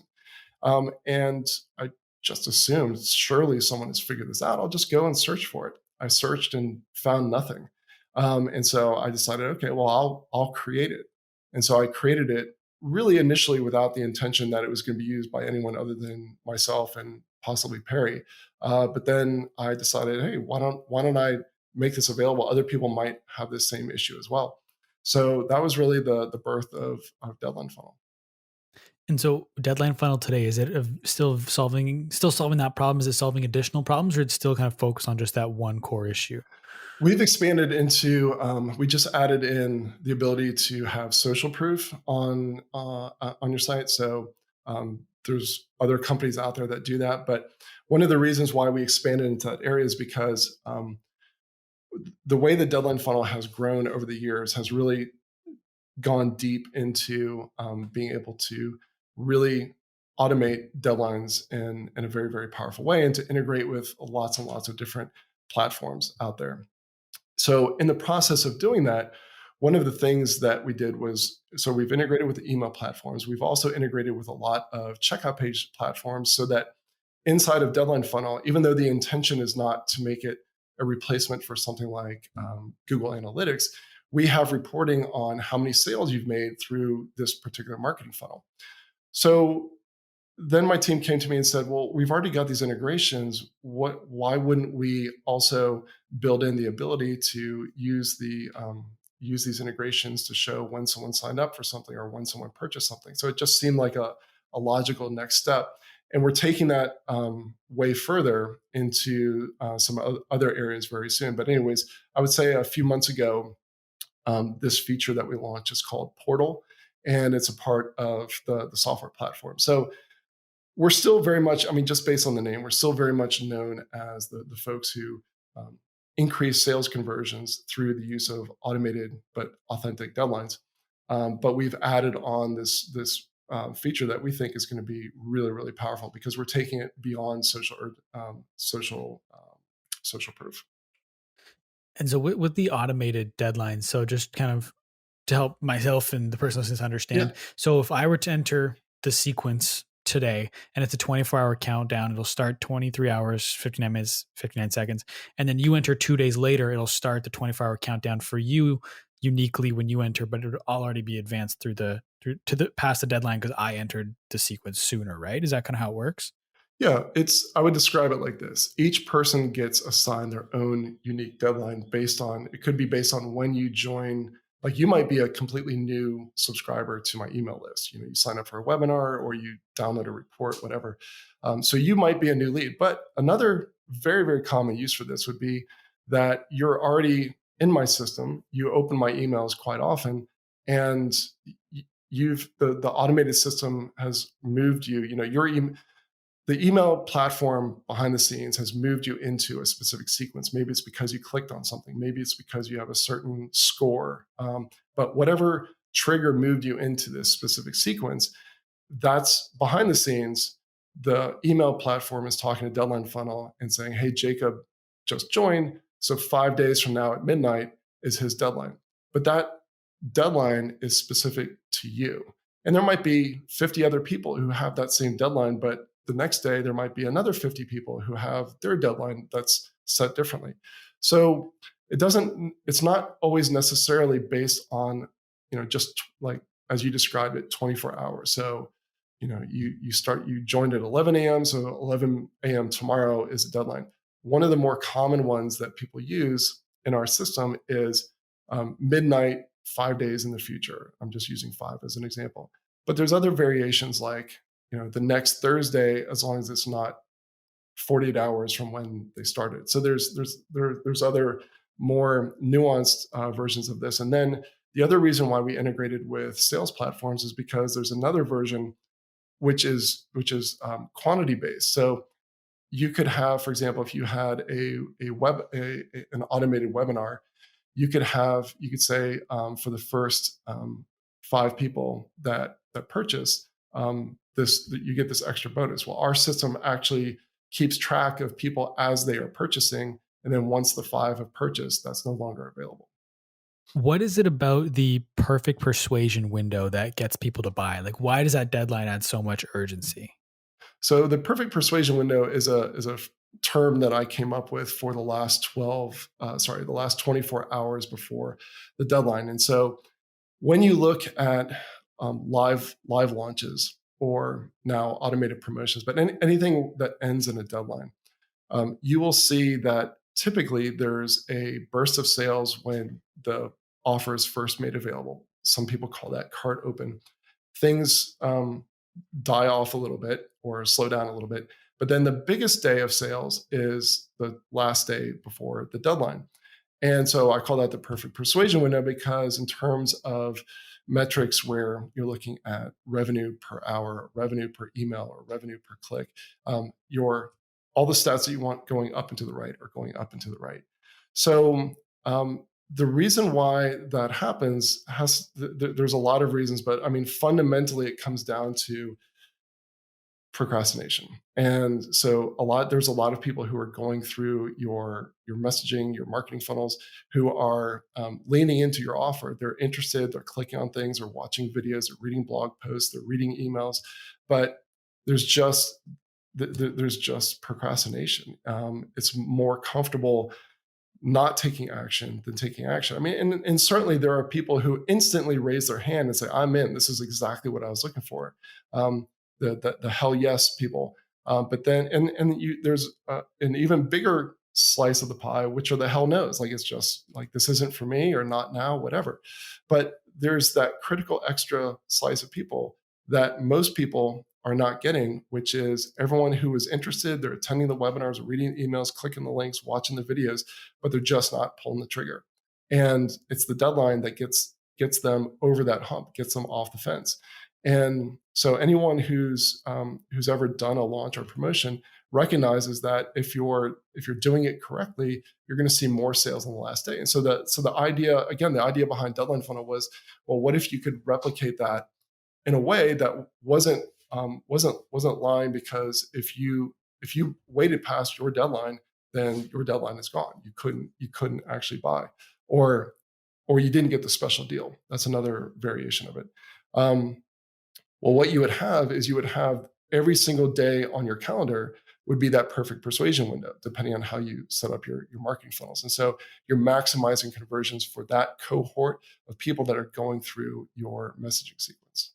And I just assumed, surely someone has figured this out. I'll just go and search for it. I searched and found nothing. And so I decided, okay, well, I'll create it. And so I created it really initially without the intention that it was going to be used by anyone other than myself and possibly Perry. But then I decided, hey, why don't I make this available? Other people might have this same issue as well. So that was really the birth of Deadline Funnel. And so Deadline Funnel today, is it still solving that problem? Is it solving additional problems, or it's still kind of focused on just that one core issue? We've expanded into, we just added in the ability to have social proof on your site. So There's other companies out there that do that, but one of the reasons why we expanded into that area is because the way the deadline funnel has grown over the years has really gone deep into being able to really automate deadlines in a very, very powerful way and to integrate with lots and lots of different platforms out there. So, in the process of doing that, one of the things that we did was so we've integrated with the email platforms. We've also integrated with a lot of checkout page platforms so that inside of Deadline Funnel, even though the intention is not to make it a replacement for something like Google Analytics, we have reporting on how many sales you've made through this particular marketing funnel. So then my team came to me and said, well, we've already got these integrations. Why wouldn't we also build in the ability to use these integrations to show when someone signed up for something or when someone purchased something? So it just seemed like a logical next step. And we're taking that way further into some other areas very soon. But anyways, I would say a few months ago, this feature that we launched is called Portal, and it's a part of the software platform. So we're still very much, I mean, just based on the name, we're still very much known as the folks who increase sales conversions through the use of automated but authentic deadlines. But we've added on this feature that we think is going to be really, really powerful because we're taking it beyond social proof. And so with the automated deadlines, so just kind of to help myself and the person listening to Yeah. understand. So if I were to enter the sequence today and it's a 24-hour countdown, it'll start 23 hours, 59 minutes, 59 seconds. And then you enter 2 days later, it'll start the 24-hour countdown for you uniquely when you enter, but it'll already be advanced through the past the deadline because I entered the sequence sooner, right? Is that kind of how it works? Yeah, I would describe it like this. Each person gets assigned their own unique deadline based on, it could be based on when you join. Like you might be a completely new subscriber to my email list. You sign up for a webinar or you download a report, whatever. So you might be a new lead. But another very, very common use for this would be that you're already in my system. You open my emails quite often, and the automated system has moved you. The email platform behind the scenes has moved you into a specific sequence. Maybe it's because you clicked on something. Maybe it's because you have a certain score. But whatever trigger moved you into this specific sequence, that's behind the scenes. The email platform is talking to Deadline Funnel and saying, hey, Jacob just joined. So 5 days from now at midnight is his deadline. But that deadline is specific to you. And there might be 50 other people who have that same deadline, but the next day there might be another 50 people who have their deadline that's set differently. So it's not always necessarily based on, just like as you described it, 24 hours. So, you joined at 11 a.m. So 11 a.m. tomorrow is a deadline. One of the more common ones that people use in our system is midnight 5 days in the future. I'm just using 5 as an example. But there's other variations like, the next Thursday, as long as it's not 48 hours from when they started. So there's other more nuanced versions of this. And then the other reason why we integrated with sales platforms is because there's another version which is quantity based. So you could have, for example, if you had an automated webinar, you could say for the first 5 people that purchase you get this extra bonus. Well, our system actually keeps track of people as they are purchasing, and then once the 5 have purchased, that's no longer available. What is it about the perfect persuasion window that gets people to buy? Like, why does that deadline add so much urgency? So the perfect persuasion window is a term that I came up with for the last 24 hours before the deadline. And so when you look at live launches or now automated promotions, but anything that ends in a deadline, you will see that typically there's a burst of sales when the offer is first made available. Some people call that cart open. Things die off a little bit or slow down a little bit. But then the biggest day of sales is the last day before the deadline. And so I call that the perfect persuasion window because in terms of metrics where you're looking at revenue per hour, revenue per email, or revenue per click. Your all the stats that you want going up and to the right are going up and to the right. So the reason why that happens there's a lot of reasons, but I mean, fundamentally, it comes down to procrastination. And so there's a lot of people who are going through your messaging, your marketing funnels, who are leaning into your offer. They're interested, they're clicking on things, they're watching videos, they're reading blog posts, they're reading emails, but there's just there's just procrastination. It's more comfortable not taking action than taking action. I mean, and certainly there are people who instantly raise their hand and say, "I'm in. This is exactly what I was looking for." Um, the hell yes people. But then there's an even bigger slice of the pie, which are the hell no's. Like, it's just like, this isn't for me, or not now, whatever. But there's that critical extra slice of people that most people are not getting, which is everyone who is interested. They're attending the webinars, reading emails, clicking the links, watching the videos, but they're just not pulling the trigger. And it's the deadline that gets them over that hump, gets them off the fence. And so anyone who's ever done a launch or promotion recognizes that if you're doing it correctly, you're going to see more sales on the last day. And so the idea behind Deadline Funnel was, well, what if you could replicate that in a way that wasn't lying? Because if you waited past your deadline, then your deadline is gone. You couldn't actually buy, or you didn't get the special deal. That's another variation of it. Well, what you would have is every single day on your calendar would be that perfect persuasion window, depending on how you set up your marketing funnels. And so you're maximizing conversions for that cohort of people that are going through your messaging sequence.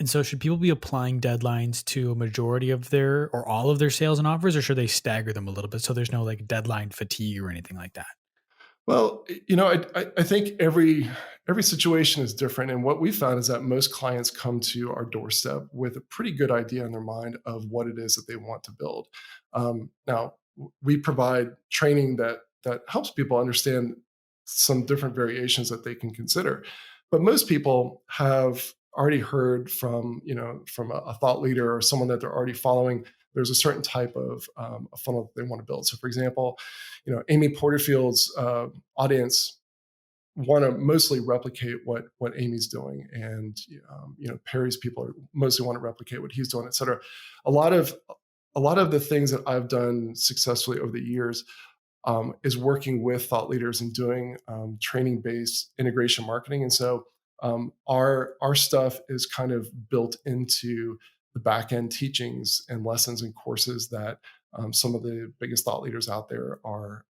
And so should people be applying deadlines to a majority of their or all of their sales and offers, or should they stagger them a little bit so there's no like deadline fatigue or anything like that? Well, I think every situation is different, and what we found is that most clients come to our doorstep with a pretty good idea in their mind of what it is that they want to build. Now, we provide training that helps people understand some different variations that they can consider, but most people have already heard from a thought leader or someone that they're already following. There's a certain type of a funnel that they want to build. So, for example, Amy Porterfield's audience want to mostly replicate what Amy's doing, and Perry's people mostly want to replicate what he's doing, et cetera. A lot of the things that I've done successfully over the years is working with thought leaders and doing training-based integration marketing. And so our stuff is kind of built into the back-end teachings and lessons and courses that some of the biggest thought leaders out there are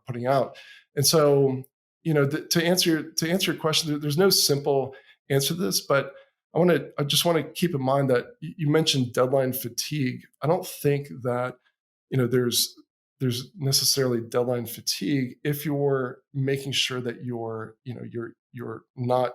putting out. And so, to answer your question, there's no simple answer to this, but I just want to keep in mind that you mentioned deadline fatigue. I don't think that there's necessarily deadline fatigue if you're making sure that you're not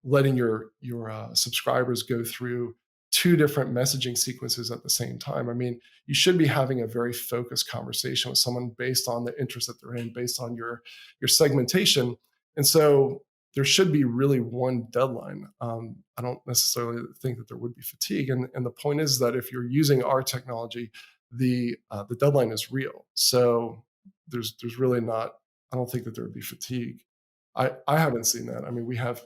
letting your subscribers go through two different messaging sequences at the same time. I mean, you should be having a very focused conversation with someone based on the interest that they're in, based on your segmentation. And so there should be really one deadline. I don't necessarily think that there would be fatigue. And the point is that if you're using our technology, the deadline is real. So there's really not, I don't think that there would be fatigue. I haven't seen that. I mean, we have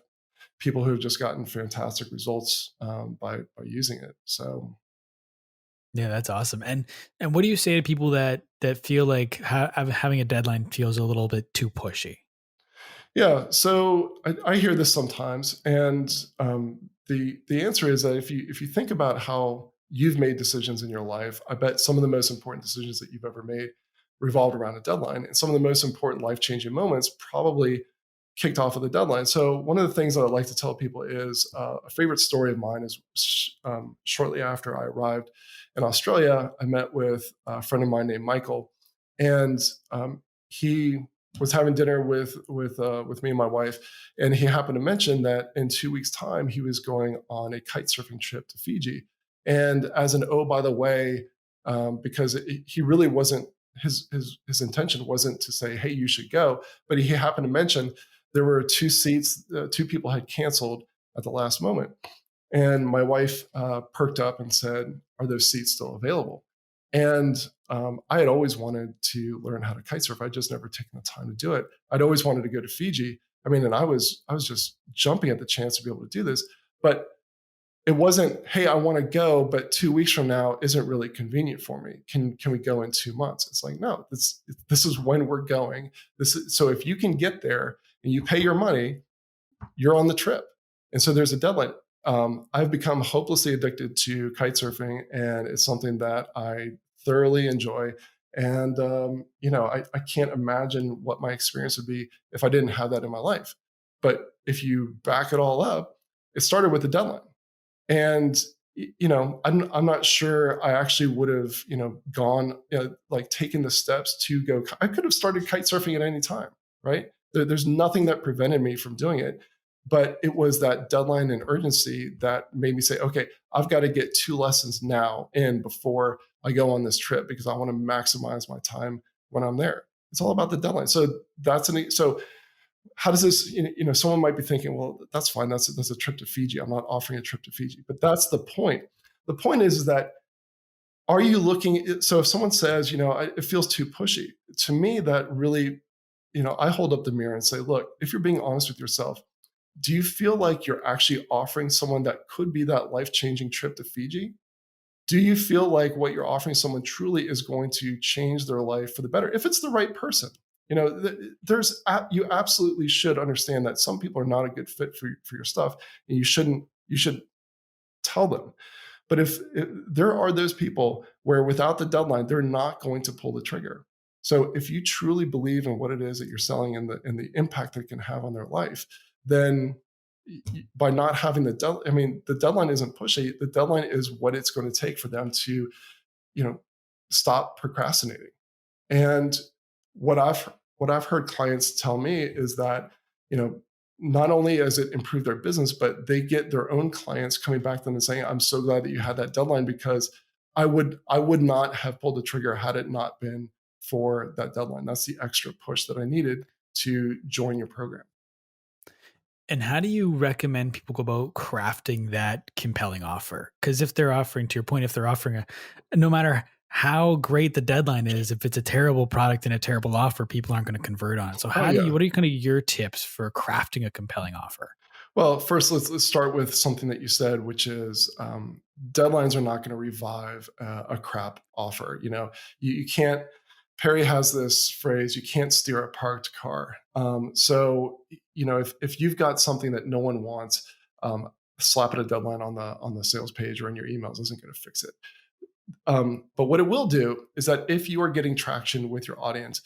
people who have just gotten fantastic results by using it. So Yeah, that's awesome. And what do you say to people that feel like having a deadline feels a little bit too pushy? yeah, so I hear this sometimes, and the answer is that if you think about how you've made decisions in your life, I bet some of the most important decisions that you've ever made revolved around a deadline, and some of the most important life-changing moments probably kicked off with a deadline. So one of the things that I like to tell people is a favorite story of mine is shortly after I arrived in Australia, I met with a friend of mine named Michael, and he was having dinner with me and my wife, and he happened to mention that in 2 weeks' time he was going on a kite surfing trip to Fiji. And as an oh by the way, because he really wasn't his intention wasn't to say, hey, you should go, but he happened to mention there were two seats, two people had canceled at the last moment. And my wife perked up and said, "Are those seats still available?" And I had always wanted to learn how to kite surf. I'd just never taken the time to do it. I'd always wanted to go to Fiji. I mean, and I was just jumping at the chance to be able to do this. But it wasn't, "Hey, I want to go, but 2 weeks from now isn't really convenient for me. Can we go in 2 months?" It's like, no, this is when we're going. So if you can get there and you pay your money, you're on the trip. And so there's a deadline. I've become hopelessly addicted to kite surfing, and it's something that I thoroughly enjoy. And I can't imagine what my experience would be if I didn't have that in my life. But if you back it all up, it started with the deadline. And I'm not sure I actually would have gone like taken the steps to go. I could have started kite surfing at any time, right? There's nothing that prevented me from doing it, but it was that deadline and urgency that made me say, okay, I've got to get 2 lessons now in before I go on this trip, because I want to maximize my time when I'm there. It's all about the deadline. So so how does this, someone might be thinking, well, that's fine. That's a trip to Fiji. I'm not offering a trip to Fiji, but that's the point. The point is that, are you looking, so if someone says, it feels too pushy, to me, that really, I hold up the mirror and say, look, if you're being honest with yourself, do you feel like you're actually offering someone that could be that life-changing trip to Fiji? Do you feel like what you're offering someone truly is going to change their life for the better? If it's the right person, you absolutely should understand that some people are not a good fit for your stuff, and you should tell them. But if there are those people where without the deadline, they're not going to pull the trigger. So if you truly believe in what it is that you're selling and the impact that it can have on their life, then by not having the deadline isn't pushy. The deadline is what it's going to take for them to, stop procrastinating. And what I've heard clients tell me is that, not only has it improved their business, but they get their own clients coming back to them and saying, "I'm so glad that you had that deadline, because I would not have pulled the trigger had it not been for that deadline. That's the extra push that I needed to join your program." And how do you recommend people go about crafting that compelling offer? Because if they're offering, to your point, if they're offering no matter how great the deadline is, if it's a terrible product and a terrible offer, people aren't going to convert on it. So Oh yeah. what are kind of your tips for crafting a compelling offer? Well, first, let's start with something that you said, which is deadlines are not going to revive a crap offer. You can't. Perry has this phrase: "You can't steer a parked car." So, if you've got something that no one wants, slapping a deadline on the sales page or in your emails isn't going to fix it. But what it will do is that if you are getting traction with your audience,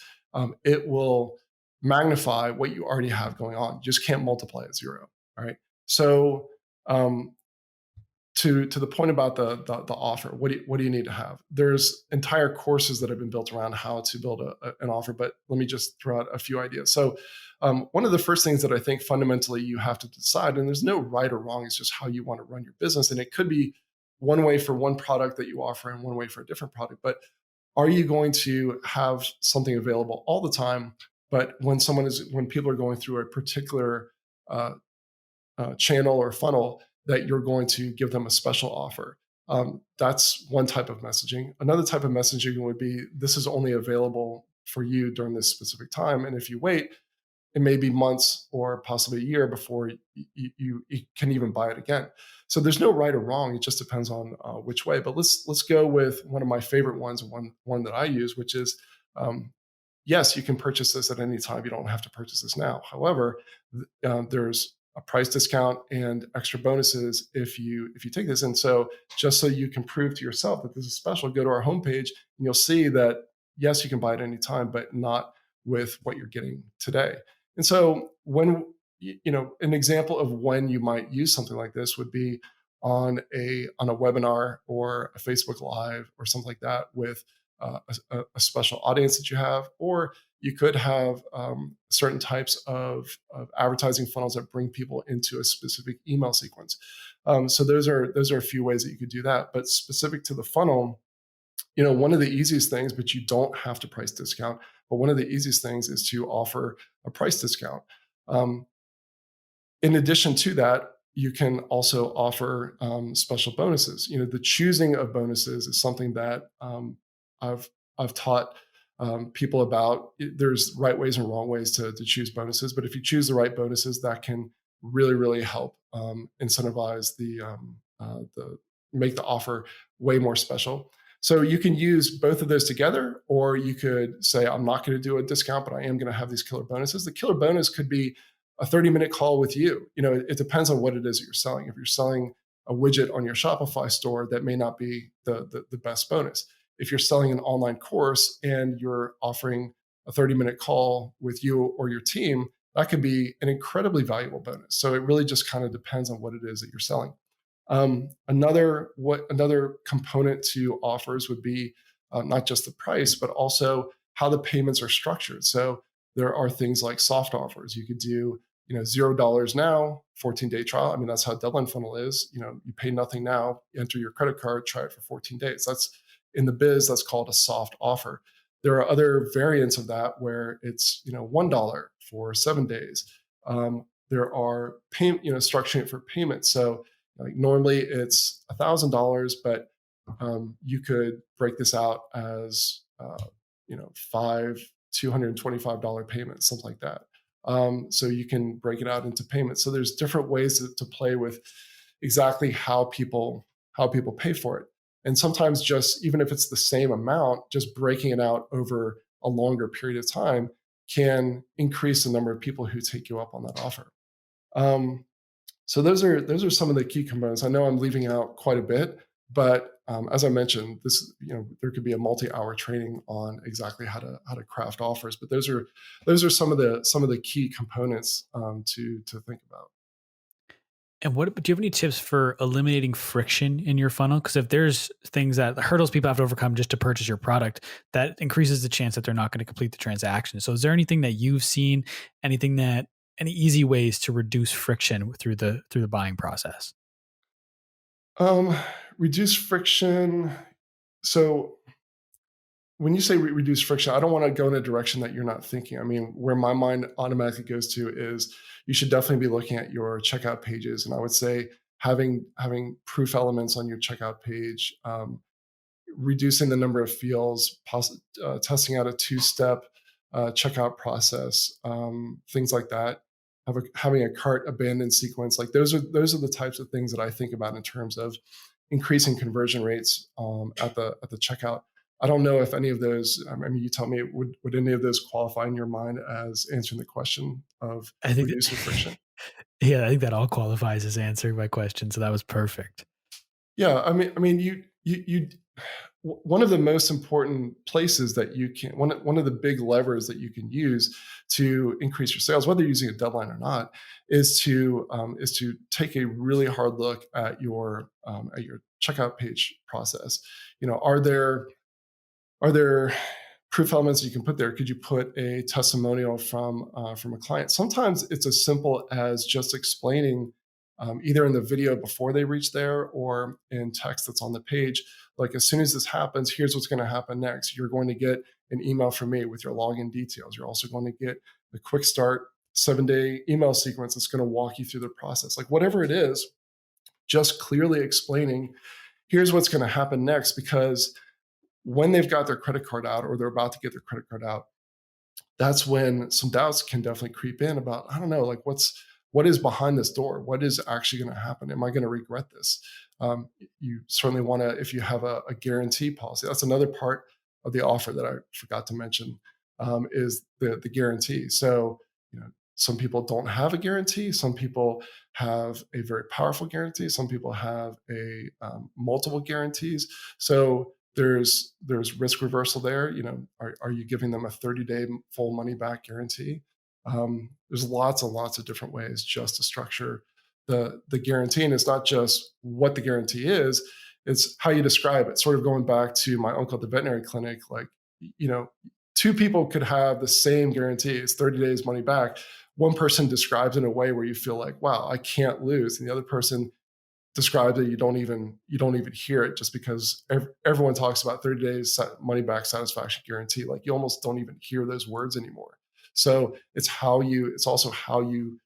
it will magnify what you already have going on. You just can't multiply at zero. All right. So to the point about the offer, what do you need to have? There's entire courses that have been built around how to build an offer, but let me just throw out a few ideas. So one of the first things that I think fundamentally you have to decide, and there's no right or wrong, it's just how you want to run your business. And it could be one way for one product that you offer and one way for a different product. But are you going to have something available all the time? But when people are going through a particular channel or funnel, that you're going to give them a special offer. That's one type of messaging. Another type of messaging would be, this is only available for you during this specific time. And if you wait, it may be months or possibly a year before you can even buy it again. So there's no right or wrong. It just depends on which way. But let's go with one of my favorite ones, one that I use, which is, yes, you can purchase this at any time. You don't have to purchase this now. However, there's a price discount and extra bonuses if you take this. And so just so you can prove to yourself that this is special, go to our homepage and you'll see that, yes, you can buy it any time, but not with what you're getting today. And so when, an example of when you might use something like this would be on a webinar or a Facebook Live or something like that with a special audience that you have, or you could have certain types of advertising funnels that bring people into a specific email sequence. So those are a few ways that you could do that. But specific to the funnel, one of the easiest things, but you don't have to price discount, but one of the easiest things is to offer a price discount. Um, in addition to that, you can also offer special bonuses. The choosing of bonuses is something that I've I've taught people about. There's right ways and wrong ways to choose bonuses, but if you choose the right bonuses, that can really help incentivize the make the offer way more special. So you can use both of those together, or you could say, I'm not going to do a discount, but I am going to have these killer bonuses. The killer bonus could be a 30-minute call with you. It depends on what it is that you're selling. If you're selling a widget on your Shopify store, that may not be the best bonus. If you're selling an online course and you're offering a 30-minute call with you or your team, that could be an incredibly valuable bonus. So it really just kind of depends on what it is that you're selling. Another component to offers would be not just the price, but also how the payments are structured. So there are things like soft offers. You could do $0 now, 14-day trial. I mean, that's how Deadline Funnel is. You pay nothing now, enter your credit card, try it for 14 days. That's in the biz. That's called a soft offer. There are other variants of that where it's $1 for 7 days. There are structuring it for payments. So like normally it's $1,000, but you could break this out as five $225 payments, something like that. So you can break it out into payments. So there's different ways to play with exactly how people pay for it. And sometimes just even if it's the same amount, just breaking it out over a longer period of time can increase the number of people who take you up on that offer. So those are some of the key components. I know I'm leaving out quite a bit, but as I mentioned, there could be a multi-hour training on exactly how to craft offers. But those are some of the key components to think about. And do you have any tips for eliminating friction in your funnel? Because if there's hurdles people have to overcome just to purchase your product, that increases the chance that they're not going to complete the transaction. So is there anything that you've seen, any easy ways to reduce friction through the buying process? Reduce friction. So when you say reduce friction, I don't want to go in a direction that you're not thinking. I mean, where my mind automatically goes to is you should definitely be looking at your checkout pages. And I would say having proof elements on your checkout page, reducing the number of fields, testing out a two-step checkout process, things like that. Having a cart abandon sequence, like those are the types of things that I think about in terms of increasing conversion rates at the checkout. I don't know if any of those. I mean, you tell me. Would any of those qualify in your mind as answering the question of I think reducing friction? Yeah, I think that all qualifies as answering my question. So that was perfect. Yeah, I mean, you one of the most important places that you can one of the big levers that you can use to increase your sales, whether you're using a deadline or not, is to take a really hard look at your checkout page process. Are there proof elements you can put there? Could you put a testimonial from a client? Sometimes it's as simple as just explaining, either in the video before they reach there or in text that's on the page. Like, as soon as this happens, here's what's going to happen next. You're going to get an email from me with your login details. You're also going to get the quick start 7-day email sequence that's going to walk you through the process. Like, whatever it is, just clearly explaining, here's what's going to happen next, because when they've got their credit card out or they're about to get their credit card out, that's when some doubts can definitely creep in about, I don't know, like what is behind this door? What is actually going to happen? Am I going to regret this? You certainly want to, if you have a guarantee policy, that's another part of the offer that I forgot to mention, is the guarantee. So, some people don't have a guarantee. Some people have a very powerful guarantee. Some people have a multiple guarantees. So there's risk reversal there. Are you giving them a 30-day full money back guarantee? There's lots and lots of different ways just to structure the guarantee. And it's not just what the guarantee is, it's how you describe it. Sort of going back to my uncle at the veterinary clinic, like, two people could have the same guarantee. It's 30 days money back. One person describes it in a way where you feel like, wow, I can't lose. And the other person describes it, you don't even hear it, just because everyone talks about 30 days money back satisfaction guarantee. Like, you almost don't even hear those words anymore. So it's also how you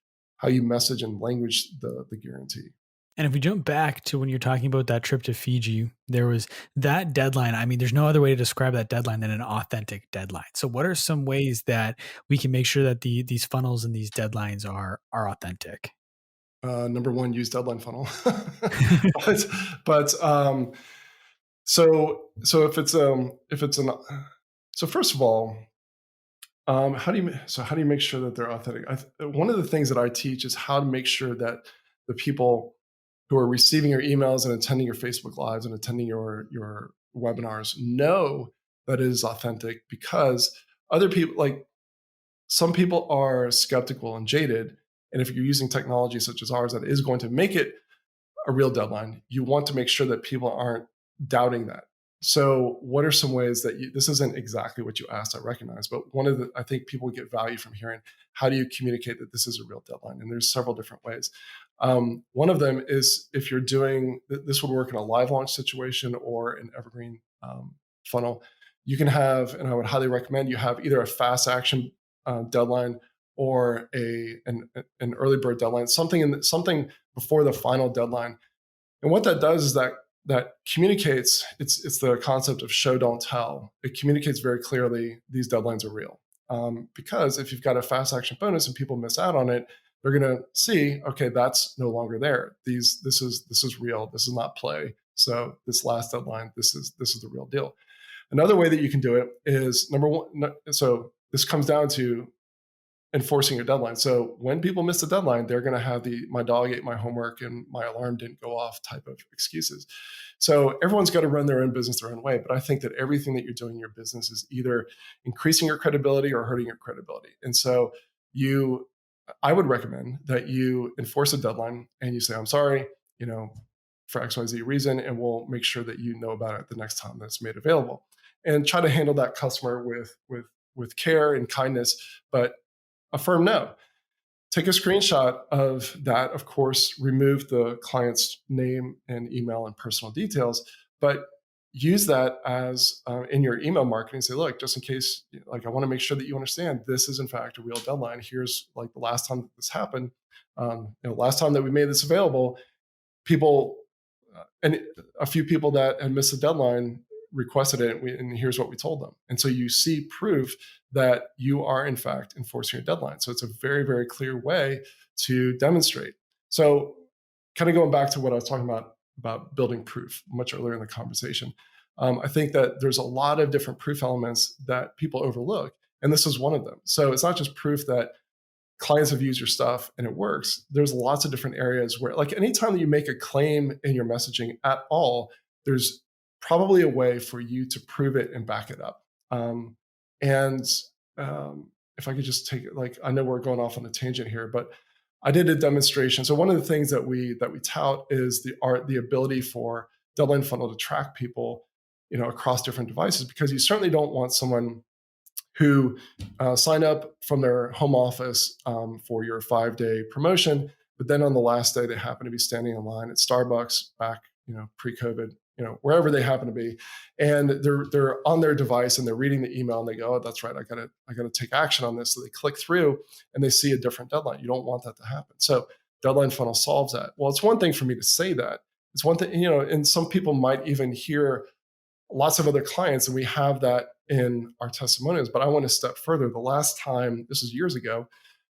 message and language the guarantee. And if we jump back to when you're talking about that trip to Fiji, there was that deadline. I mean, there's no other way to describe that deadline than an authentic deadline. So what are some ways that we can make sure that these funnels and these deadlines are authentic? Number one, use deadline funnel. but so if it's an so first of all, how do you make sure that they're authentic? One of the things that I teach is how to make sure that the people who are receiving your emails and attending your Facebook lives and attending your webinars know that it is authentic, because other people, like, some people are skeptical and jaded, and if you're using technology such as ours that is going to make it a real deadline, you want to make sure that people aren't doubting that. So, what are some ways that this isn't exactly what you asked, I recognize, but I think people get value from hearing, how do you communicate that this is a real deadline? And there's several different ways. One of them is, if you're doing, this would work in a live launch situation or an evergreen funnel. You can have, and I would highly recommend you have either a fast action deadline or an early bird deadline, something before the final deadline. And what that does is that communicates, it's the concept of show don't tell. It communicates very clearly these deadlines are real. Because if you've got a fast action bonus and people miss out on it, they're going to see, okay, that's no longer there. This is real. This is not play. So this last deadline, this is the real deal. Another way that you can do it is, number one. So this comes down to enforcing your deadline. So when people miss the deadline, they're going to have my dog ate my homework and my alarm didn't go off type of excuses. So everyone's got to run their own business their own way. But I think that everything that you're doing in your business is either increasing your credibility or hurting your credibility. And so I would recommend that you enforce a deadline and you say, I'm sorry, for XYZ reason, and we'll make sure that you know about it the next time that's made available. And try to handle that customer with care and kindness, but a firm no. Take a screenshot of that. Of course, remove the client's name and email and personal details, but use that as in your email marketing. Say, look, just in case, I want to make sure that you understand this is in fact a real deadline. Here's the last time that this happened. Last time that we made this available, people and a few people that had missed the deadline requested it, and here's what we told them. And so you see proof that you are in fact enforcing your deadline. So it's a very, very clear way to demonstrate. So kind of going back to what I was talking about building proof much earlier in the conversation, I think that there's a lot of different proof elements that people overlook, and this is one of them. So it's not just proof that clients have used your stuff and it works. There's lots of different areas where, anytime that you make a claim in your messaging at all, there's probably a way for you to prove it and back it up. If I could just take it, I know we're going off on a tangent here, but I did a demonstration. So one of the things that we tout is the ability for Deadline Funnel to track people, across different devices, because you certainly don't want someone who signed up from their home office for your 5-day promotion, but then on the last day they happen to be standing in line at Starbucks back, pre-COVID, wherever they happen to be, and they're on their device and they're reading the email and they go, oh, that's right, I gotta take action on this. So they click through and they see a different deadline. You don't want that to happen. So Deadline Funnel solves that. Well, it's one thing for me to say that. It's one thing, and some people might even hear lots of other clients, and we have that in our testimonials. But I went a step further. The last time, this was years ago,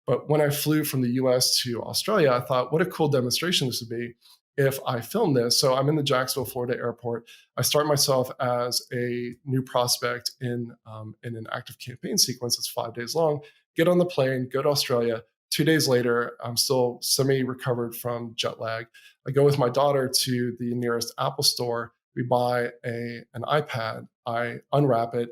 but when I flew from the US to Australia, I thought, what a cool demonstration this would be if I film this. So I'm in the Jacksonville, Florida airport. I start myself as a new prospect in an active campaign sequence that's 5 days long, get on the plane, go to Australia. 2 days later, I'm still semi-recovered from jet lag. I go with my daughter to the nearest Apple store. We buy an iPad. I unwrap it,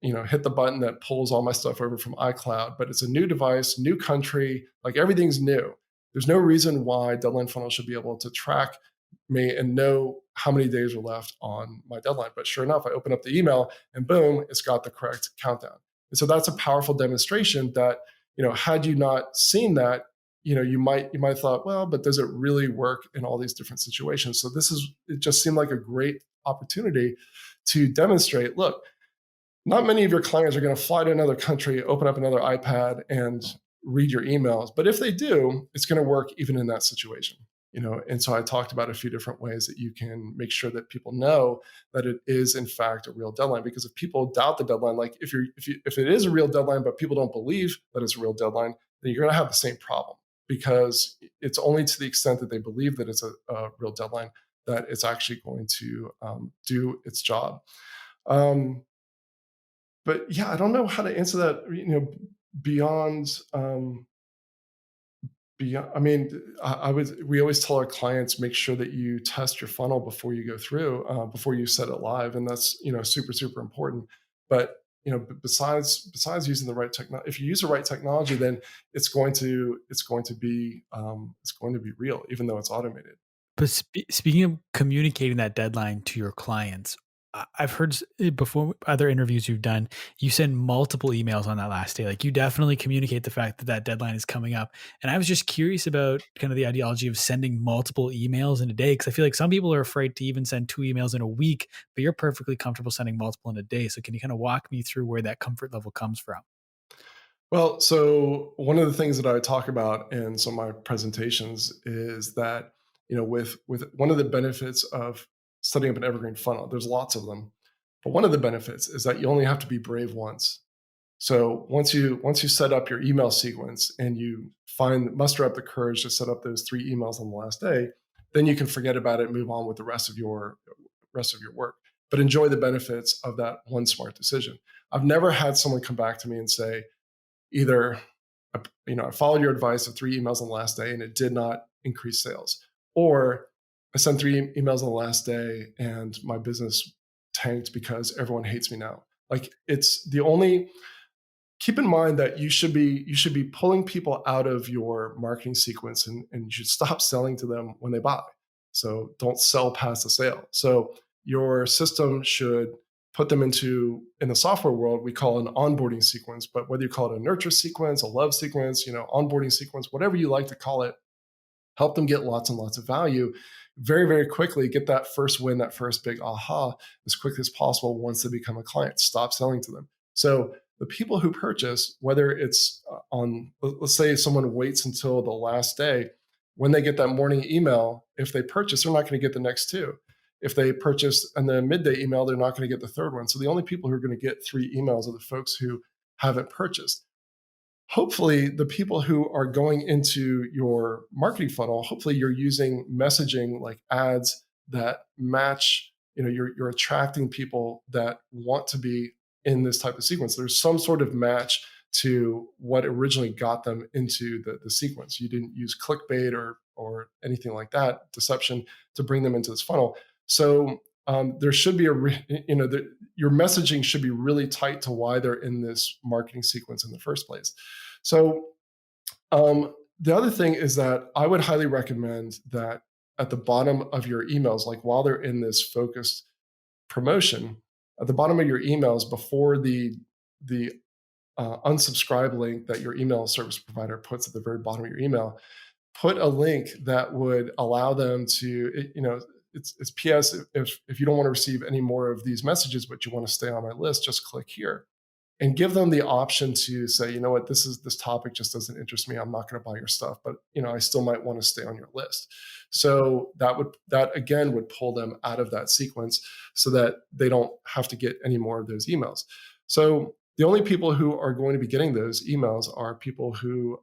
hit the button that pulls all my stuff over from iCloud, but it's a new device, new country, everything's new. There's no reason why Deadline Funnel should be able to track me and know how many days are left on my deadline. But sure enough, I open up the email and boom, it's got the correct countdown. And so that's a powerful demonstration that, had you not seen that, you might have thought, well, but does it really work in all these different situations? So it just seemed like a great opportunity to demonstrate, look, not many of your clients are going to fly to another country, open up another iPad, and read your emails. But if they do, it's going to work even in that situation. And so I talked about a few different ways that you can make sure that people know that it is in fact a real deadline. Because if people doubt the deadline, like if it is a real deadline but people don't believe that it's a real deadline, then you're going to have the same problem, because it's only to the extent that they believe that it's a real deadline that it's actually going to do its job. um, but yeah, I don't know how to answer that, beyond beyond. I mean, we always tell our clients, make sure that you test your funnel before you go through, before you set it live, and that's super super important. But besides using the right technology, if you use the right technology, then it's going to be real, even though it's automated. But speaking of communicating that deadline to your clients, I've heard before other interviews you've done, you send multiple emails on that last day. Like you definitely communicate the fact that that deadline is coming up. And I was just curious about kind of the ideology of sending multiple emails in a day, because I feel like some people are afraid to even send 2 emails in a week, but you're perfectly comfortable sending multiple in a day. So can you kind of walk me through where that comfort level comes from? Well, so one of the things that I talk about in some of my presentations is that, with one of the benefits of setting up an evergreen funnel, there's lots of them, but one of the benefits is that you only have to be brave once. So once you set up your email sequence and you muster up the courage to set up those 3 emails on the last day, then you can forget about it and move on with the rest of your work. But enjoy the benefits of that one smart decision. I've never had someone come back to me and say, either I followed your advice of 3 emails on the last day and it did not increase sales, or I sent 3 emails on the last day and my business tanked because everyone hates me now. Like, it's the only keep in mind that you should be pulling people out of your marketing sequence, and you should stop selling to them when they buy. So don't sell past the sale. So your system should put them in the software world, we call an onboarding sequence, but whether you call it a nurture sequence, a love sequence, onboarding sequence, whatever you like to call it, help them get lots and lots of value very, very quickly, get that first win, that first big aha as quickly as possible once they become a client. Stop selling to them. So the people who purchase, whether it's let's say someone waits until the last day, when they get that morning email, if they purchase, they're not going to get the next two. If they purchase in the midday email, they're not going to get the third one. So the only people who are going to get 3 emails are the folks who haven't purchased. Hopefully, the people who are going into your marketing funnel, hopefully you're using messaging like ads that match. You're attracting people that want to be in this type of sequence. There's some sort of match to what originally got them into the sequence. You didn't use clickbait or anything like that, deception, to bring them into this funnel. So there should be your messaging should be really tight to why they're in this marketing sequence in the first place. So the other thing is that I would highly recommend that at the bottom of your emails, like while they're in this focused promotion, at the bottom of your emails, before the unsubscribe link that your email service provider puts at the very bottom of your email, put a link that would allow them to, it's PS, if you don't want to receive any more of these messages, but you want to stay on my list, just click here. And give them the option to say, you know what, this topic just doesn't interest me. I'm not going to buy your stuff, but I still might want to stay on your list. So that again would pull them out of that sequence so that they don't have to get any more of those emails. So the only people who are going to be getting those emails are people who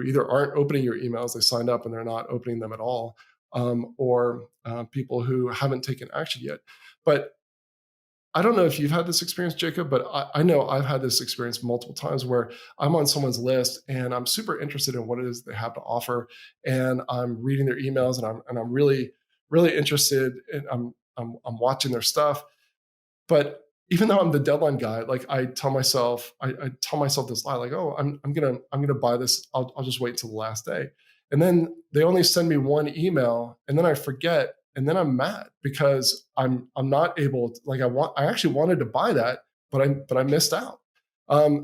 either aren't opening your emails, they signed up and they're not opening them at all, or people who haven't taken action yet. But I don't know if you've had this experience, Jacob, but I know I've had this experience multiple times where I'm on someone's list and I'm super interested in what it is they have to offer, and I'm reading their emails and I'm really really interested, and I'm watching their stuff. But even though I'm the deadline guy, like I tell myself this lie, like, oh, I'm gonna buy this. I'll just wait until the last day, and then they only send me one email, and then I forget, and then I'm mad because I'm not able to, like, I actually wanted to buy that, but I missed out.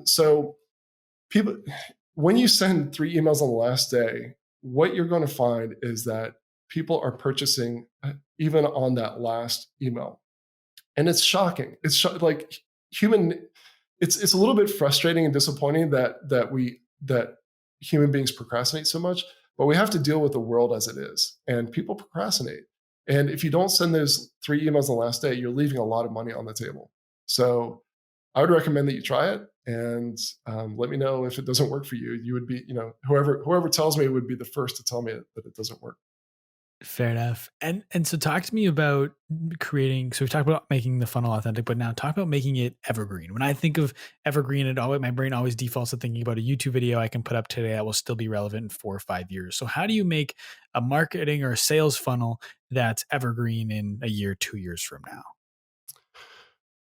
So people, when you send 3 emails on the last day, what you're going to find is that people are purchasing even on that last email, and it's shocking. Like human, it's a little bit frustrating and disappointing that human beings procrastinate so much, but we have to deal with the world as it is, and people procrastinate. And if you don't send those 3 emails on the last day, you're leaving a lot of money on the table. So I would recommend that you try it, and let me know if it doesn't work for you. You would be, whoever tells me would be the first to tell me that it doesn't work. Fair enough. And so talk to me about creating. So we talked about making the funnel authentic, but now talk about making it evergreen. When I think of evergreen, my brain always defaults to thinking about a YouTube video I can put up today that will still be relevant in 4 or 5 years. So how do you make a marketing or a sales funnel that's evergreen in a year, 2 years from now?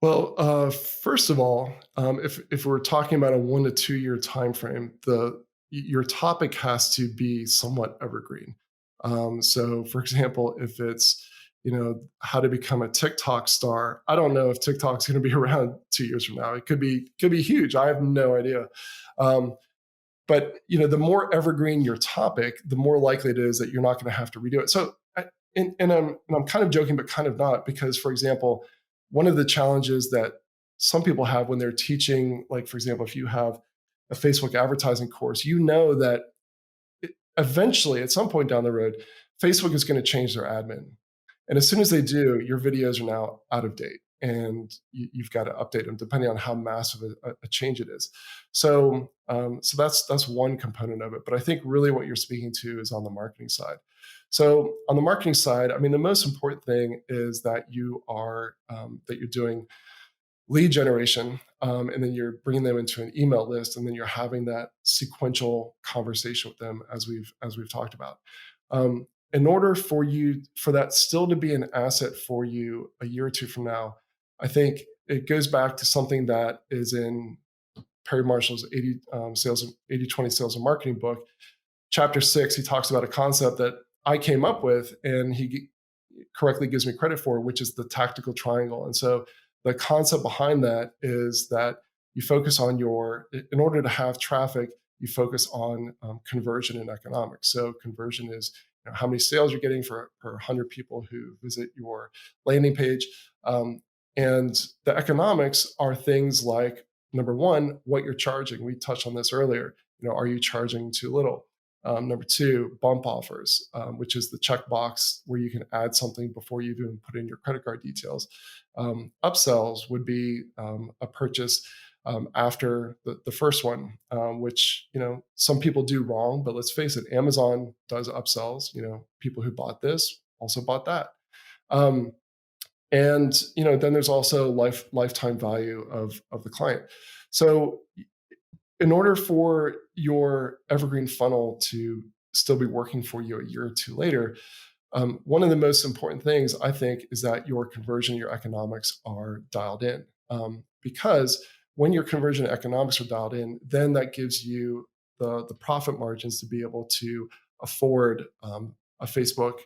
Well, first of all, if we're talking about a 1 to 2 year time frame, your topic has to be somewhat evergreen. So, for example, if it's how to become a TikTok star, I don't know if TikTok's going to be around 2 years from now. It could be huge. I have no idea. Um, but the more evergreen your topic, the more likely it is that you're not going to have to redo it. So, and I'm kind of joking, but kind of not, because, for example, one of the challenges that some people have when they're teaching, like, for example, if you have a Facebook advertising course, that eventually, at some point down the road, Facebook is going to change their admin. And as soon as they do, your videos are now out of date, and you've got to update them depending on how massive a change it is. So that's one component of it. But I think really what you're speaking to is on the marketing side. So on the marketing side, I mean, the most important thing is that you're doing lead generation, and then you're bringing them into an email list, and then you're having that sequential conversation with them, as we've talked about. In order for that still to be an asset for you a year or two from now, I think it goes back to something that is in Perry Marshall's 80/20 sales and marketing book. Chapter 6, he talks about a concept that I came up with, and he correctly gives me credit for, which is the tactical triangle. And so the concept behind that is that you focus on in order to have traffic, you focus on conversion and economics. So conversion is how many sales you're getting per 100 people who visit your landing page. And the economics are things like, number one, what you're charging. We touched on this earlier. Are you charging too little? Number two, bump offers, which is the checkbox where you can add something before you even put in your credit card details. Upsells would be a purchase after the first one, which some people do wrong, but let's face it, Amazon does upsells. People who bought this also bought that. And then there's also lifetime value of the client. So in order for your evergreen funnel to still be working for you a year or two later, one of the most important things, I think, is that your conversion, your economics are dialed in. Because when your conversion economics are dialed in, then that gives you the profit margins to be able to afford a Facebook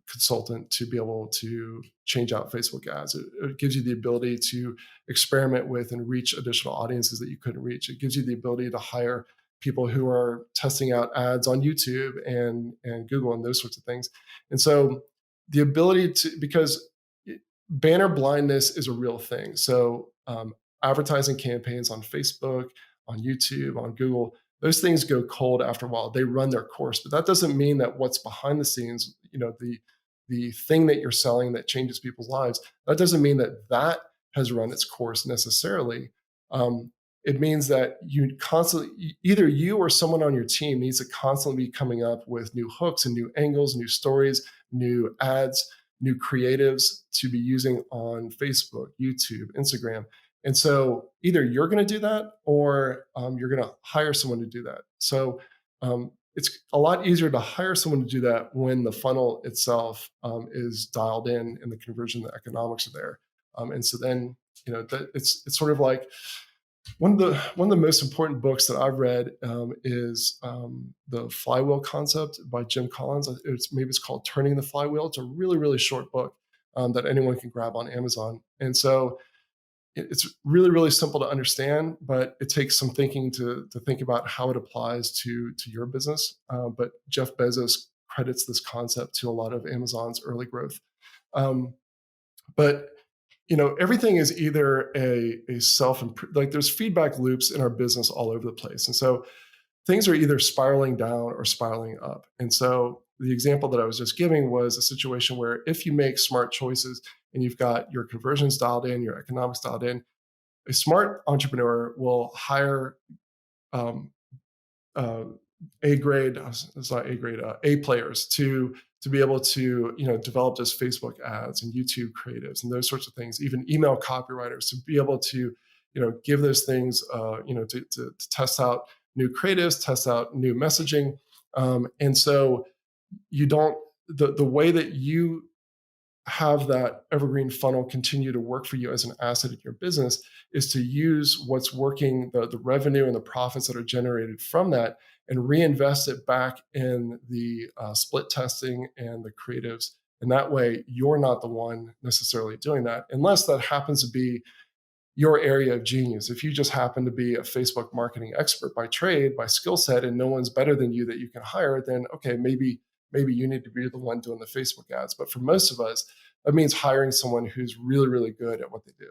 consultant to be able to change out Facebook ads. It gives you the ability to experiment with and reach additional audiences that you couldn't reach. It gives you the ability to hire people who are testing out ads on YouTube and Google and those sorts of things. And so the ability because banner blindness is a real thing. So advertising campaigns on Facebook, on YouTube, on Google, those things go cold after a while. They run their course, but that doesn't mean that what's behind the scenes, the thing that you're selling that changes people's lives, that doesn't mean that has run its course necessarily. It means that you constantly, either you or someone on your team needs to constantly be coming up with new hooks and new angles, new stories, new ads, new creatives to be using on Facebook, YouTube, Instagram. And so either you're going to do that, or you're going to hire someone to do that. So it's a lot easier to hire someone to do that when the funnel itself is dialed in and the conversion, the economics are there. And so then it's sort of like one of the most important books that I've read is the Flywheel Concept by Jim Collins. It's called Turning the Flywheel. It's a really, really short book that anyone can grab on Amazon. And so it's really, really simple to understand, but it takes some thinking to think about how it applies to your business. But Jeff Bezos credits this concept to a lot of Amazon's early growth. But everything is either a self, like there's feedback loops in our business all over the place. And so things are either spiraling down or spiraling up. And so the example that I was just giving was a situation where if you make smart choices and you've got your conversions dialed in, your economics dialed in, a smart entrepreneur will hire um, uh, A grade, it's not A grade, A players to be able to develop those Facebook ads and YouTube creatives and those sorts of things, even email copywriters to be able to give those things to test out new creatives, test out new messaging, and so you don't the way that you have that evergreen funnel continue to work for you as an asset in your business is to use what's working, the revenue and the profits that are generated from that, and reinvest it back in the split testing and the creatives. And that way, you're not the one necessarily doing that, unless that happens to be your area of genius. If you just happen to be a Facebook marketing expert by trade, by skill set, and no one's better than you that you can hire, then okay, maybe you need to be the one doing the Facebook ads. But for most of us, that means hiring someone who's really, really good at what they do.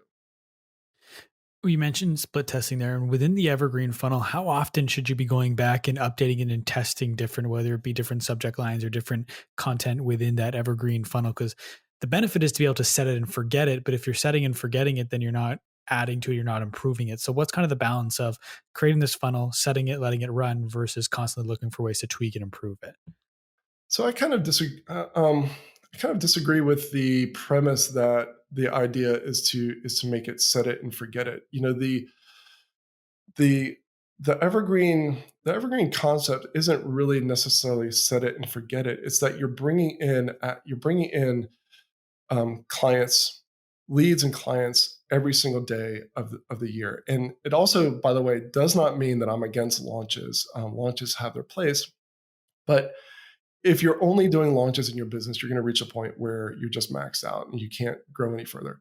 You mentioned split testing there, and within the evergreen funnel, how often should you be going back and updating it and testing different, whether it be different subject lines or different content within that evergreen funnel? Because the benefit is to be able to set it and forget it. But if you're setting and forgetting it, then you're not adding to it, you're not improving it. So what's kind of the balance of creating this funnel, setting it, letting it run versus constantly looking for ways to tweak and improve it? So I kind of disagree. I kind of disagree with the premise that the idea is to make it set it and forget it. The the evergreen concept isn't really necessarily set it and forget it. It's that you're bringing in clients, leads and clients every single day of the year. And it also, by the way, does not mean that I'm against launches. Launches have their place, but if you're only doing launches in your business, you're going to reach a point where you're just maxed out and you can't grow any further.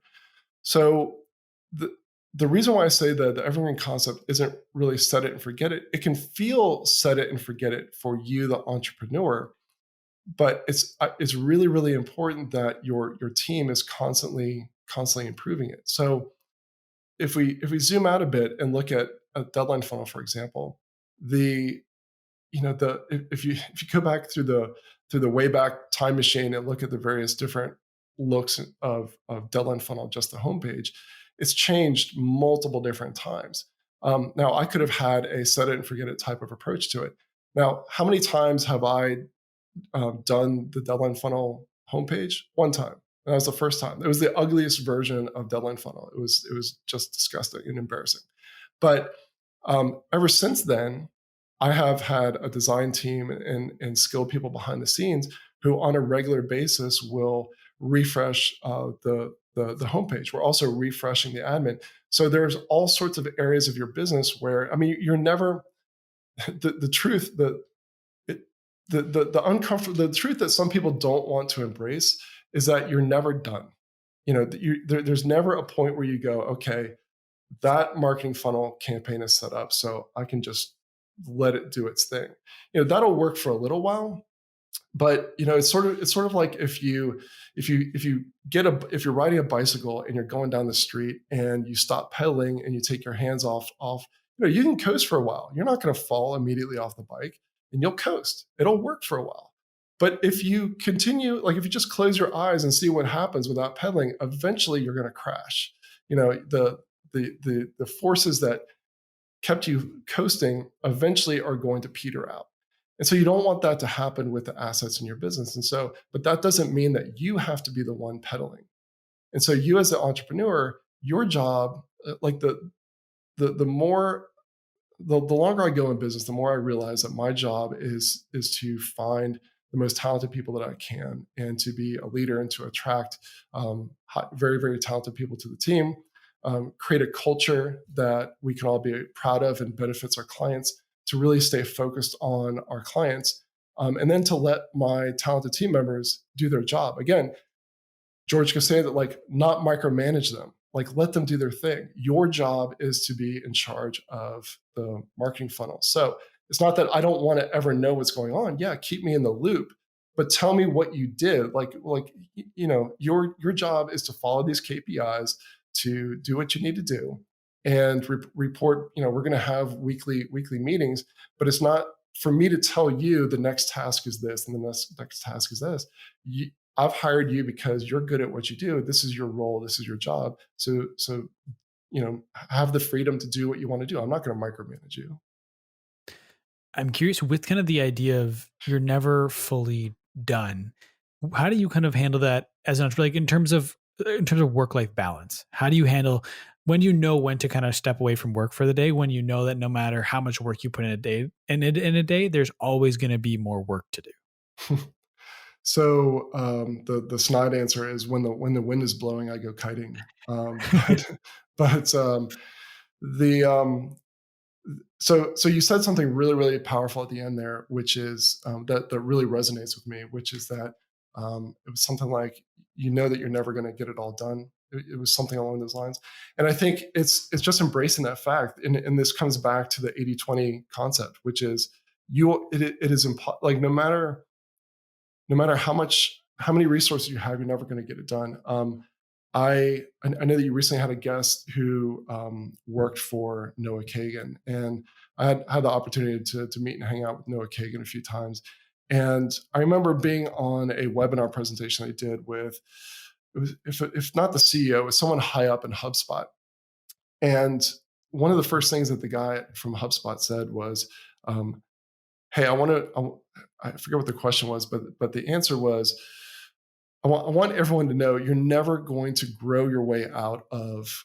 So the the reason why I say that the evergreen concept isn't really set it and forget it, it can feel set it and forget it for you, the entrepreneur, but it's really really important that your team is constantly improving it. So if we zoom out a bit and look at a deadline funnel, for example, the the if you go back through the way back time machine and look at the various different looks of deadline funnel, just the homepage, it's changed multiple different times. Now I could have had a set it and forget it type of approach to it. Now, how many times have I done the deadline funnel homepage? One time. And that was the first time. It was the ugliest version of deadline funnel. It was just disgusting and embarrassing. But ever since then, I have had a design team and skilled people behind the scenes who, on a regular basis, will refresh the homepage. We're also refreshing the admin. So there's all sorts of areas of your business where, I mean, you're never the truth the uncomfortable the truth that some people don't want to embrace is that you're never done. There's never a point where you go, okay, that marketing funnel campaign is set up, so I can just let it do its thing. That'll work for a little while, but it's sort of like if you're riding a bicycle and you're going down the street and you stop pedaling and you take your hands off, you can coast for a while. You're not going to fall immediately off the bike, and you'll coast. It'll work for a while. But if you continue, like if you just close your eyes and see what happens without pedaling, eventually you're going to crash. The forces that kept you coasting eventually are going to peter out. And so you don't want that to happen with the assets in your business. And so, but that doesn't mean that you have to be the one pedaling. And so you as an entrepreneur, your job, like the more the longer I go in business, the more I realize that my job is to find the most talented people that I can, and to be a leader and to attract very, very talented people to the team, create a culture that we can all be proud of and benefits our clients, to really stay focused on our clients, and then to let my talented team members do their job. Again, George Costanza, like, not micromanage them, like let them do their thing. Your job is to be in charge of the marketing funnel. So it's not that I don't want to ever know what's going on. Yeah, keep me in the loop, but tell me what you did. Your job is to follow these KPIs, to do what you need to do, and report. We're going to have weekly meetings, but it's not for me to tell you the next task is this and the next task is this. I've hired you because you're good at what you do. This is your role. This is your job. So have the freedom to do what you want to do. I'm not going to micromanage you. I'm curious with kind of the idea of you're never fully done. How do you kind of handle that as an entrepreneur, like in terms of work-life balance? How do you handle when you know when to kind of step away from work for the day, when you know that no matter how much work you put in a day, there's always going to be more work to do? So the snide answer is when the wind is blowing, I go kiting. But the so you said something really really powerful at the end there, which is that really resonates with me, which is that it was something like that you're never going to get it all done. It was something along those lines, and I think it's just embracing that fact, and this comes back to the 80-20 concept, which is it is like no matter how many resources you have, you're never going to get it done. I know that you recently had a guest who worked for Noah Kagan, and I had the opportunity to meet and hang out with Noah Kagan a few times. And I remember being on a webinar presentation I did with, if not the CEO, it was someone high up in HubSpot. And one of the first things that the guy from HubSpot said was, "Hey, I forget what the question was, but the answer was, I want everyone to know you're never going to grow your way out of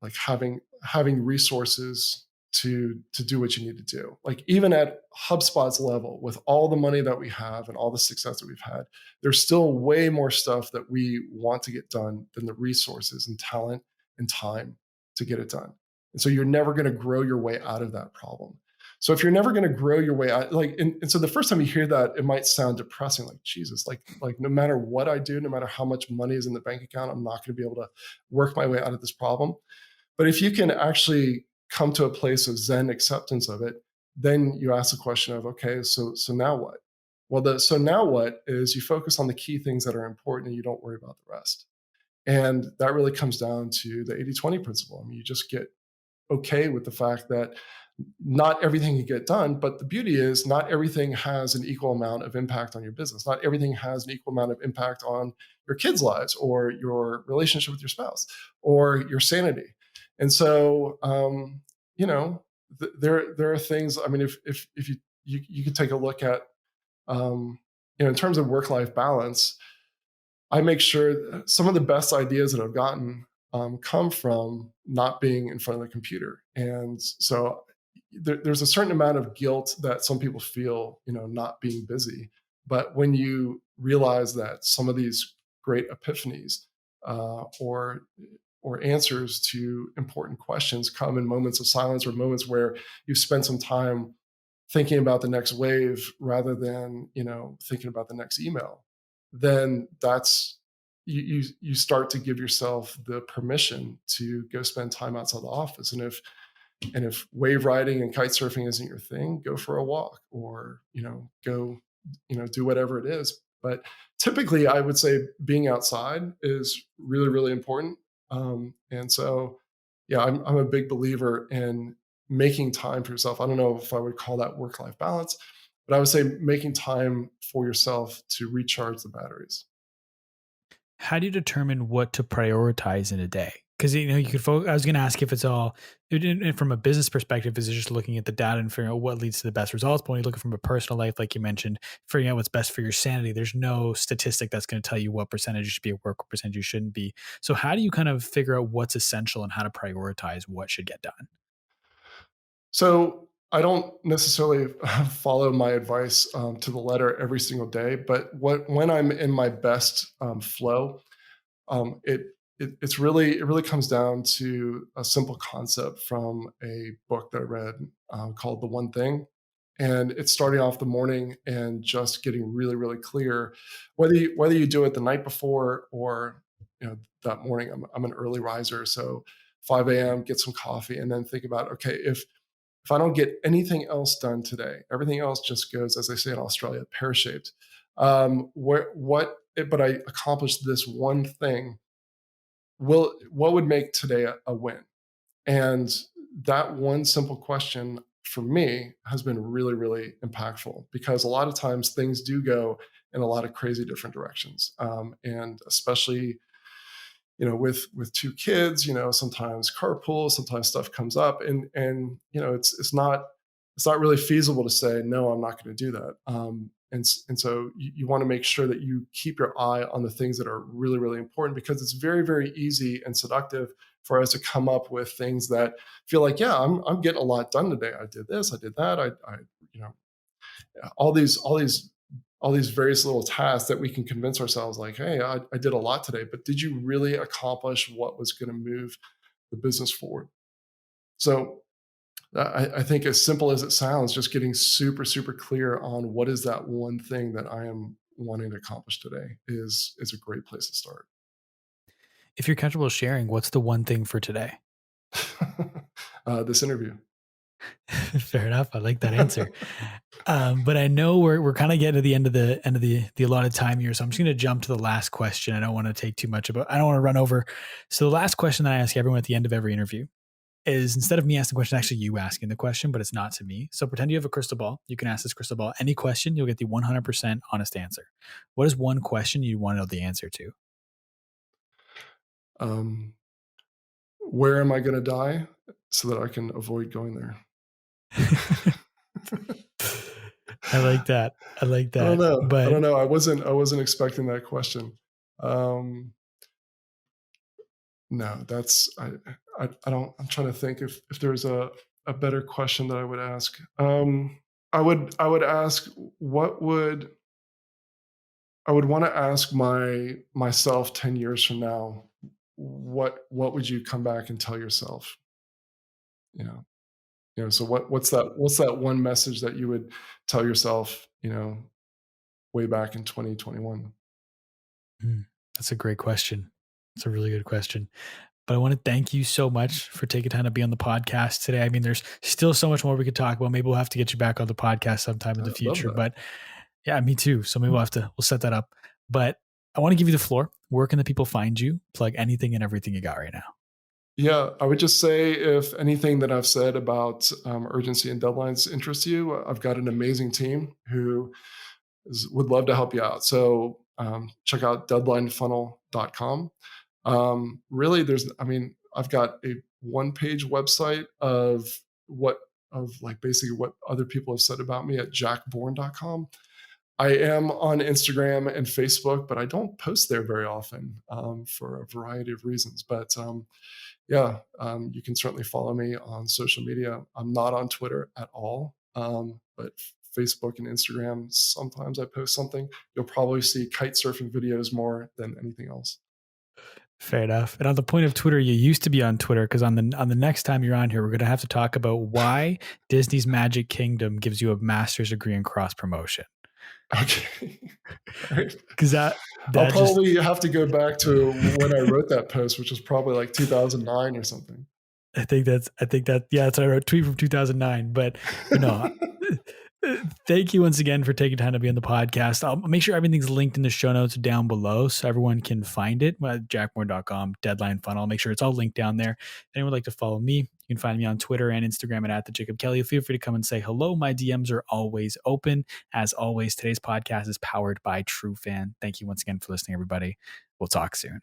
like having resources to do what you need to do. Like even at HubSpot's level, with all the money that we have and all the success that we've had, there's still way more stuff that we want to get done than the resources and talent and time to get it done. And so you're never going to grow your way out of that problem. So if you're never going to grow your way out, and so the first time you hear that, it might sound depressing, like Jesus, like no matter what I do, no matter how much money is in the bank account, I'm not going to be able to work my way out of this problem. But if you can actually come to a place of Zen acceptance of it, then you ask the question of, okay, so now what? Well, so now what is you focus on the key things that are important and you don't worry about the rest. And that really comes down to the 80-20 principle. I mean, you just get okay with the fact that not everything can get done, but the beauty is not everything has an equal amount of impact on your business. Not everything has an equal amount of impact on your kids' lives or your relationship with your spouse or your sanity. And so, there are things. I mean, if you could take a look at, in terms of work-life balance, I make sure some of the best ideas that I've gotten come from not being in front of the computer. And so there's a certain amount of guilt that some people feel, not being busy. But when you realize that some of these great epiphanies or answers to important questions come in moments of silence or moments where you've spent some time thinking about the next wave rather than thinking about the next email, then that's you start to give yourself the permission to go spend time outside the office. And if wave riding and kite surfing isn't your thing, go for a walk or go do whatever it is. But typically I would say being outside is really really important. And so yeah, I'm a big believer in making time for yourself. I don't know if I would call that work-life balance, but I would say making time for yourself to recharge the batteries. How do you determine what to prioritize in a day? Because you could. I was going to ask if it's all from a business perspective. Is it just looking at the data and figuring out what leads to the best results? But when you look from a personal life, like you mentioned, figuring out what's best for your sanity, there's no statistic that's going to tell you what percentage you should be at work, what percentage you shouldn't be. So how do you kind of figure out what's essential and how to prioritize what should get done? So I don't necessarily follow my advice to the letter every single day, but when I'm in my best flow, it really comes down to a simple concept from a book that I read called The One Thing, and it's starting off the morning and just getting really really clear, whether you do it the night before or that morning. I'm an early riser, so 5 a.m. get some coffee and then think about, okay, if I don't get anything else done today, everything else just goes, as they say in Australia, pear shaped. But I accomplished this one thing. What would make today a win? And that one simple question for me has been really, really impactful, because a lot of times things do go in a lot of crazy different directions. And especially, with two kids, sometimes carpool, sometimes stuff comes up, and it's not really feasible to say no, I'm not going to do that. And so you want to make sure that you keep your eye on the things that are really, really important, because it's very, very easy and seductive for us to come up with things that feel like, yeah, I'm getting a lot done today. I did this, I did that, I you know all these various little tasks that we can convince ourselves like, hey, I did a lot today, but did you really accomplish what was going to move the business forward? So I think, as simple as it sounds, just getting super, super clear on what is that one thing that I am wanting to accomplish today is a great place to start. If you're comfortable sharing, what's the one thing for today? This interview. Fair enough. I like that answer. But I know we're kind of getting to the end of the allotted time here, so I'm just going to jump to the last question. I don't want to take too much I don't want to run over. So the last question that I ask everyone at the end of every interview is, instead of me asking the question, actually you asking the question, but it's not to me. So pretend you have a crystal ball. You can ask this crystal ball any question. You'll get the 100% honest answer. What is one question you want to know the answer to? Um, where am I going to die so that I can avoid going there? I like that. I like I don't that. know. I But don't know. I wasn't expecting that question. Um, no, that's I don't. I'm trying to think if there's a better question that I would ask. I would ask, what would I would want to ask myself 10 years from now. What would you come back and tell yourself? You know, So what's that one message that you would tell yourself? Way back in 2021. that's a great question. It's a really good question. But I want to thank you so much for taking time to be on the podcast today. I mean, there's still so much more we could talk about. Maybe we'll have to get you back on the podcast sometime in I the love future. that. But yeah, me too. So maybe we'll set that up. But I want to give you the floor. Where can the people find you? Plug anything and everything you got right now. Yeah, I would just say, if anything that I've said about urgency and deadlines interests you, I've got an amazing team who would love to help you out. So check out deadlinefunnel.com. Really, I've got a one-page website of like basically what other people have said about me at jackborn.com. I am on Instagram and Facebook, but I don't post there very often for a variety of reasons. But yeah, you can certainly follow me on social media. I'm not on Twitter at all, but Facebook and Instagram, sometimes I post something. You'll probably see kite surfing videos more than anything else. Fair enough. And on the point of Twitter, you used to be on Twitter, because on the next time you're on here, we're going to have to talk about why Disney's Magic Kingdom gives you a master's degree in cross promotion. Okay. All right. Because I'll probably have to go back to when I wrote that post, which was probably like 2009 or something. I think that, yeah, that's a tweet from 2009. But no, thank you once again for taking time to be on the podcast. I'll make sure everything's linked in the show notes down below so everyone can find it. Jackmore.com, Deadline Funnel. I'll make sure it's all linked down there. If anyone would like to follow me, you can find me on Twitter and Instagram at the Jacob Kelly. Feel free to come and say hello. My DMs are always open. As always, today's podcast is powered by TrueFan. Thank you once again for listening, everybody. We'll talk soon.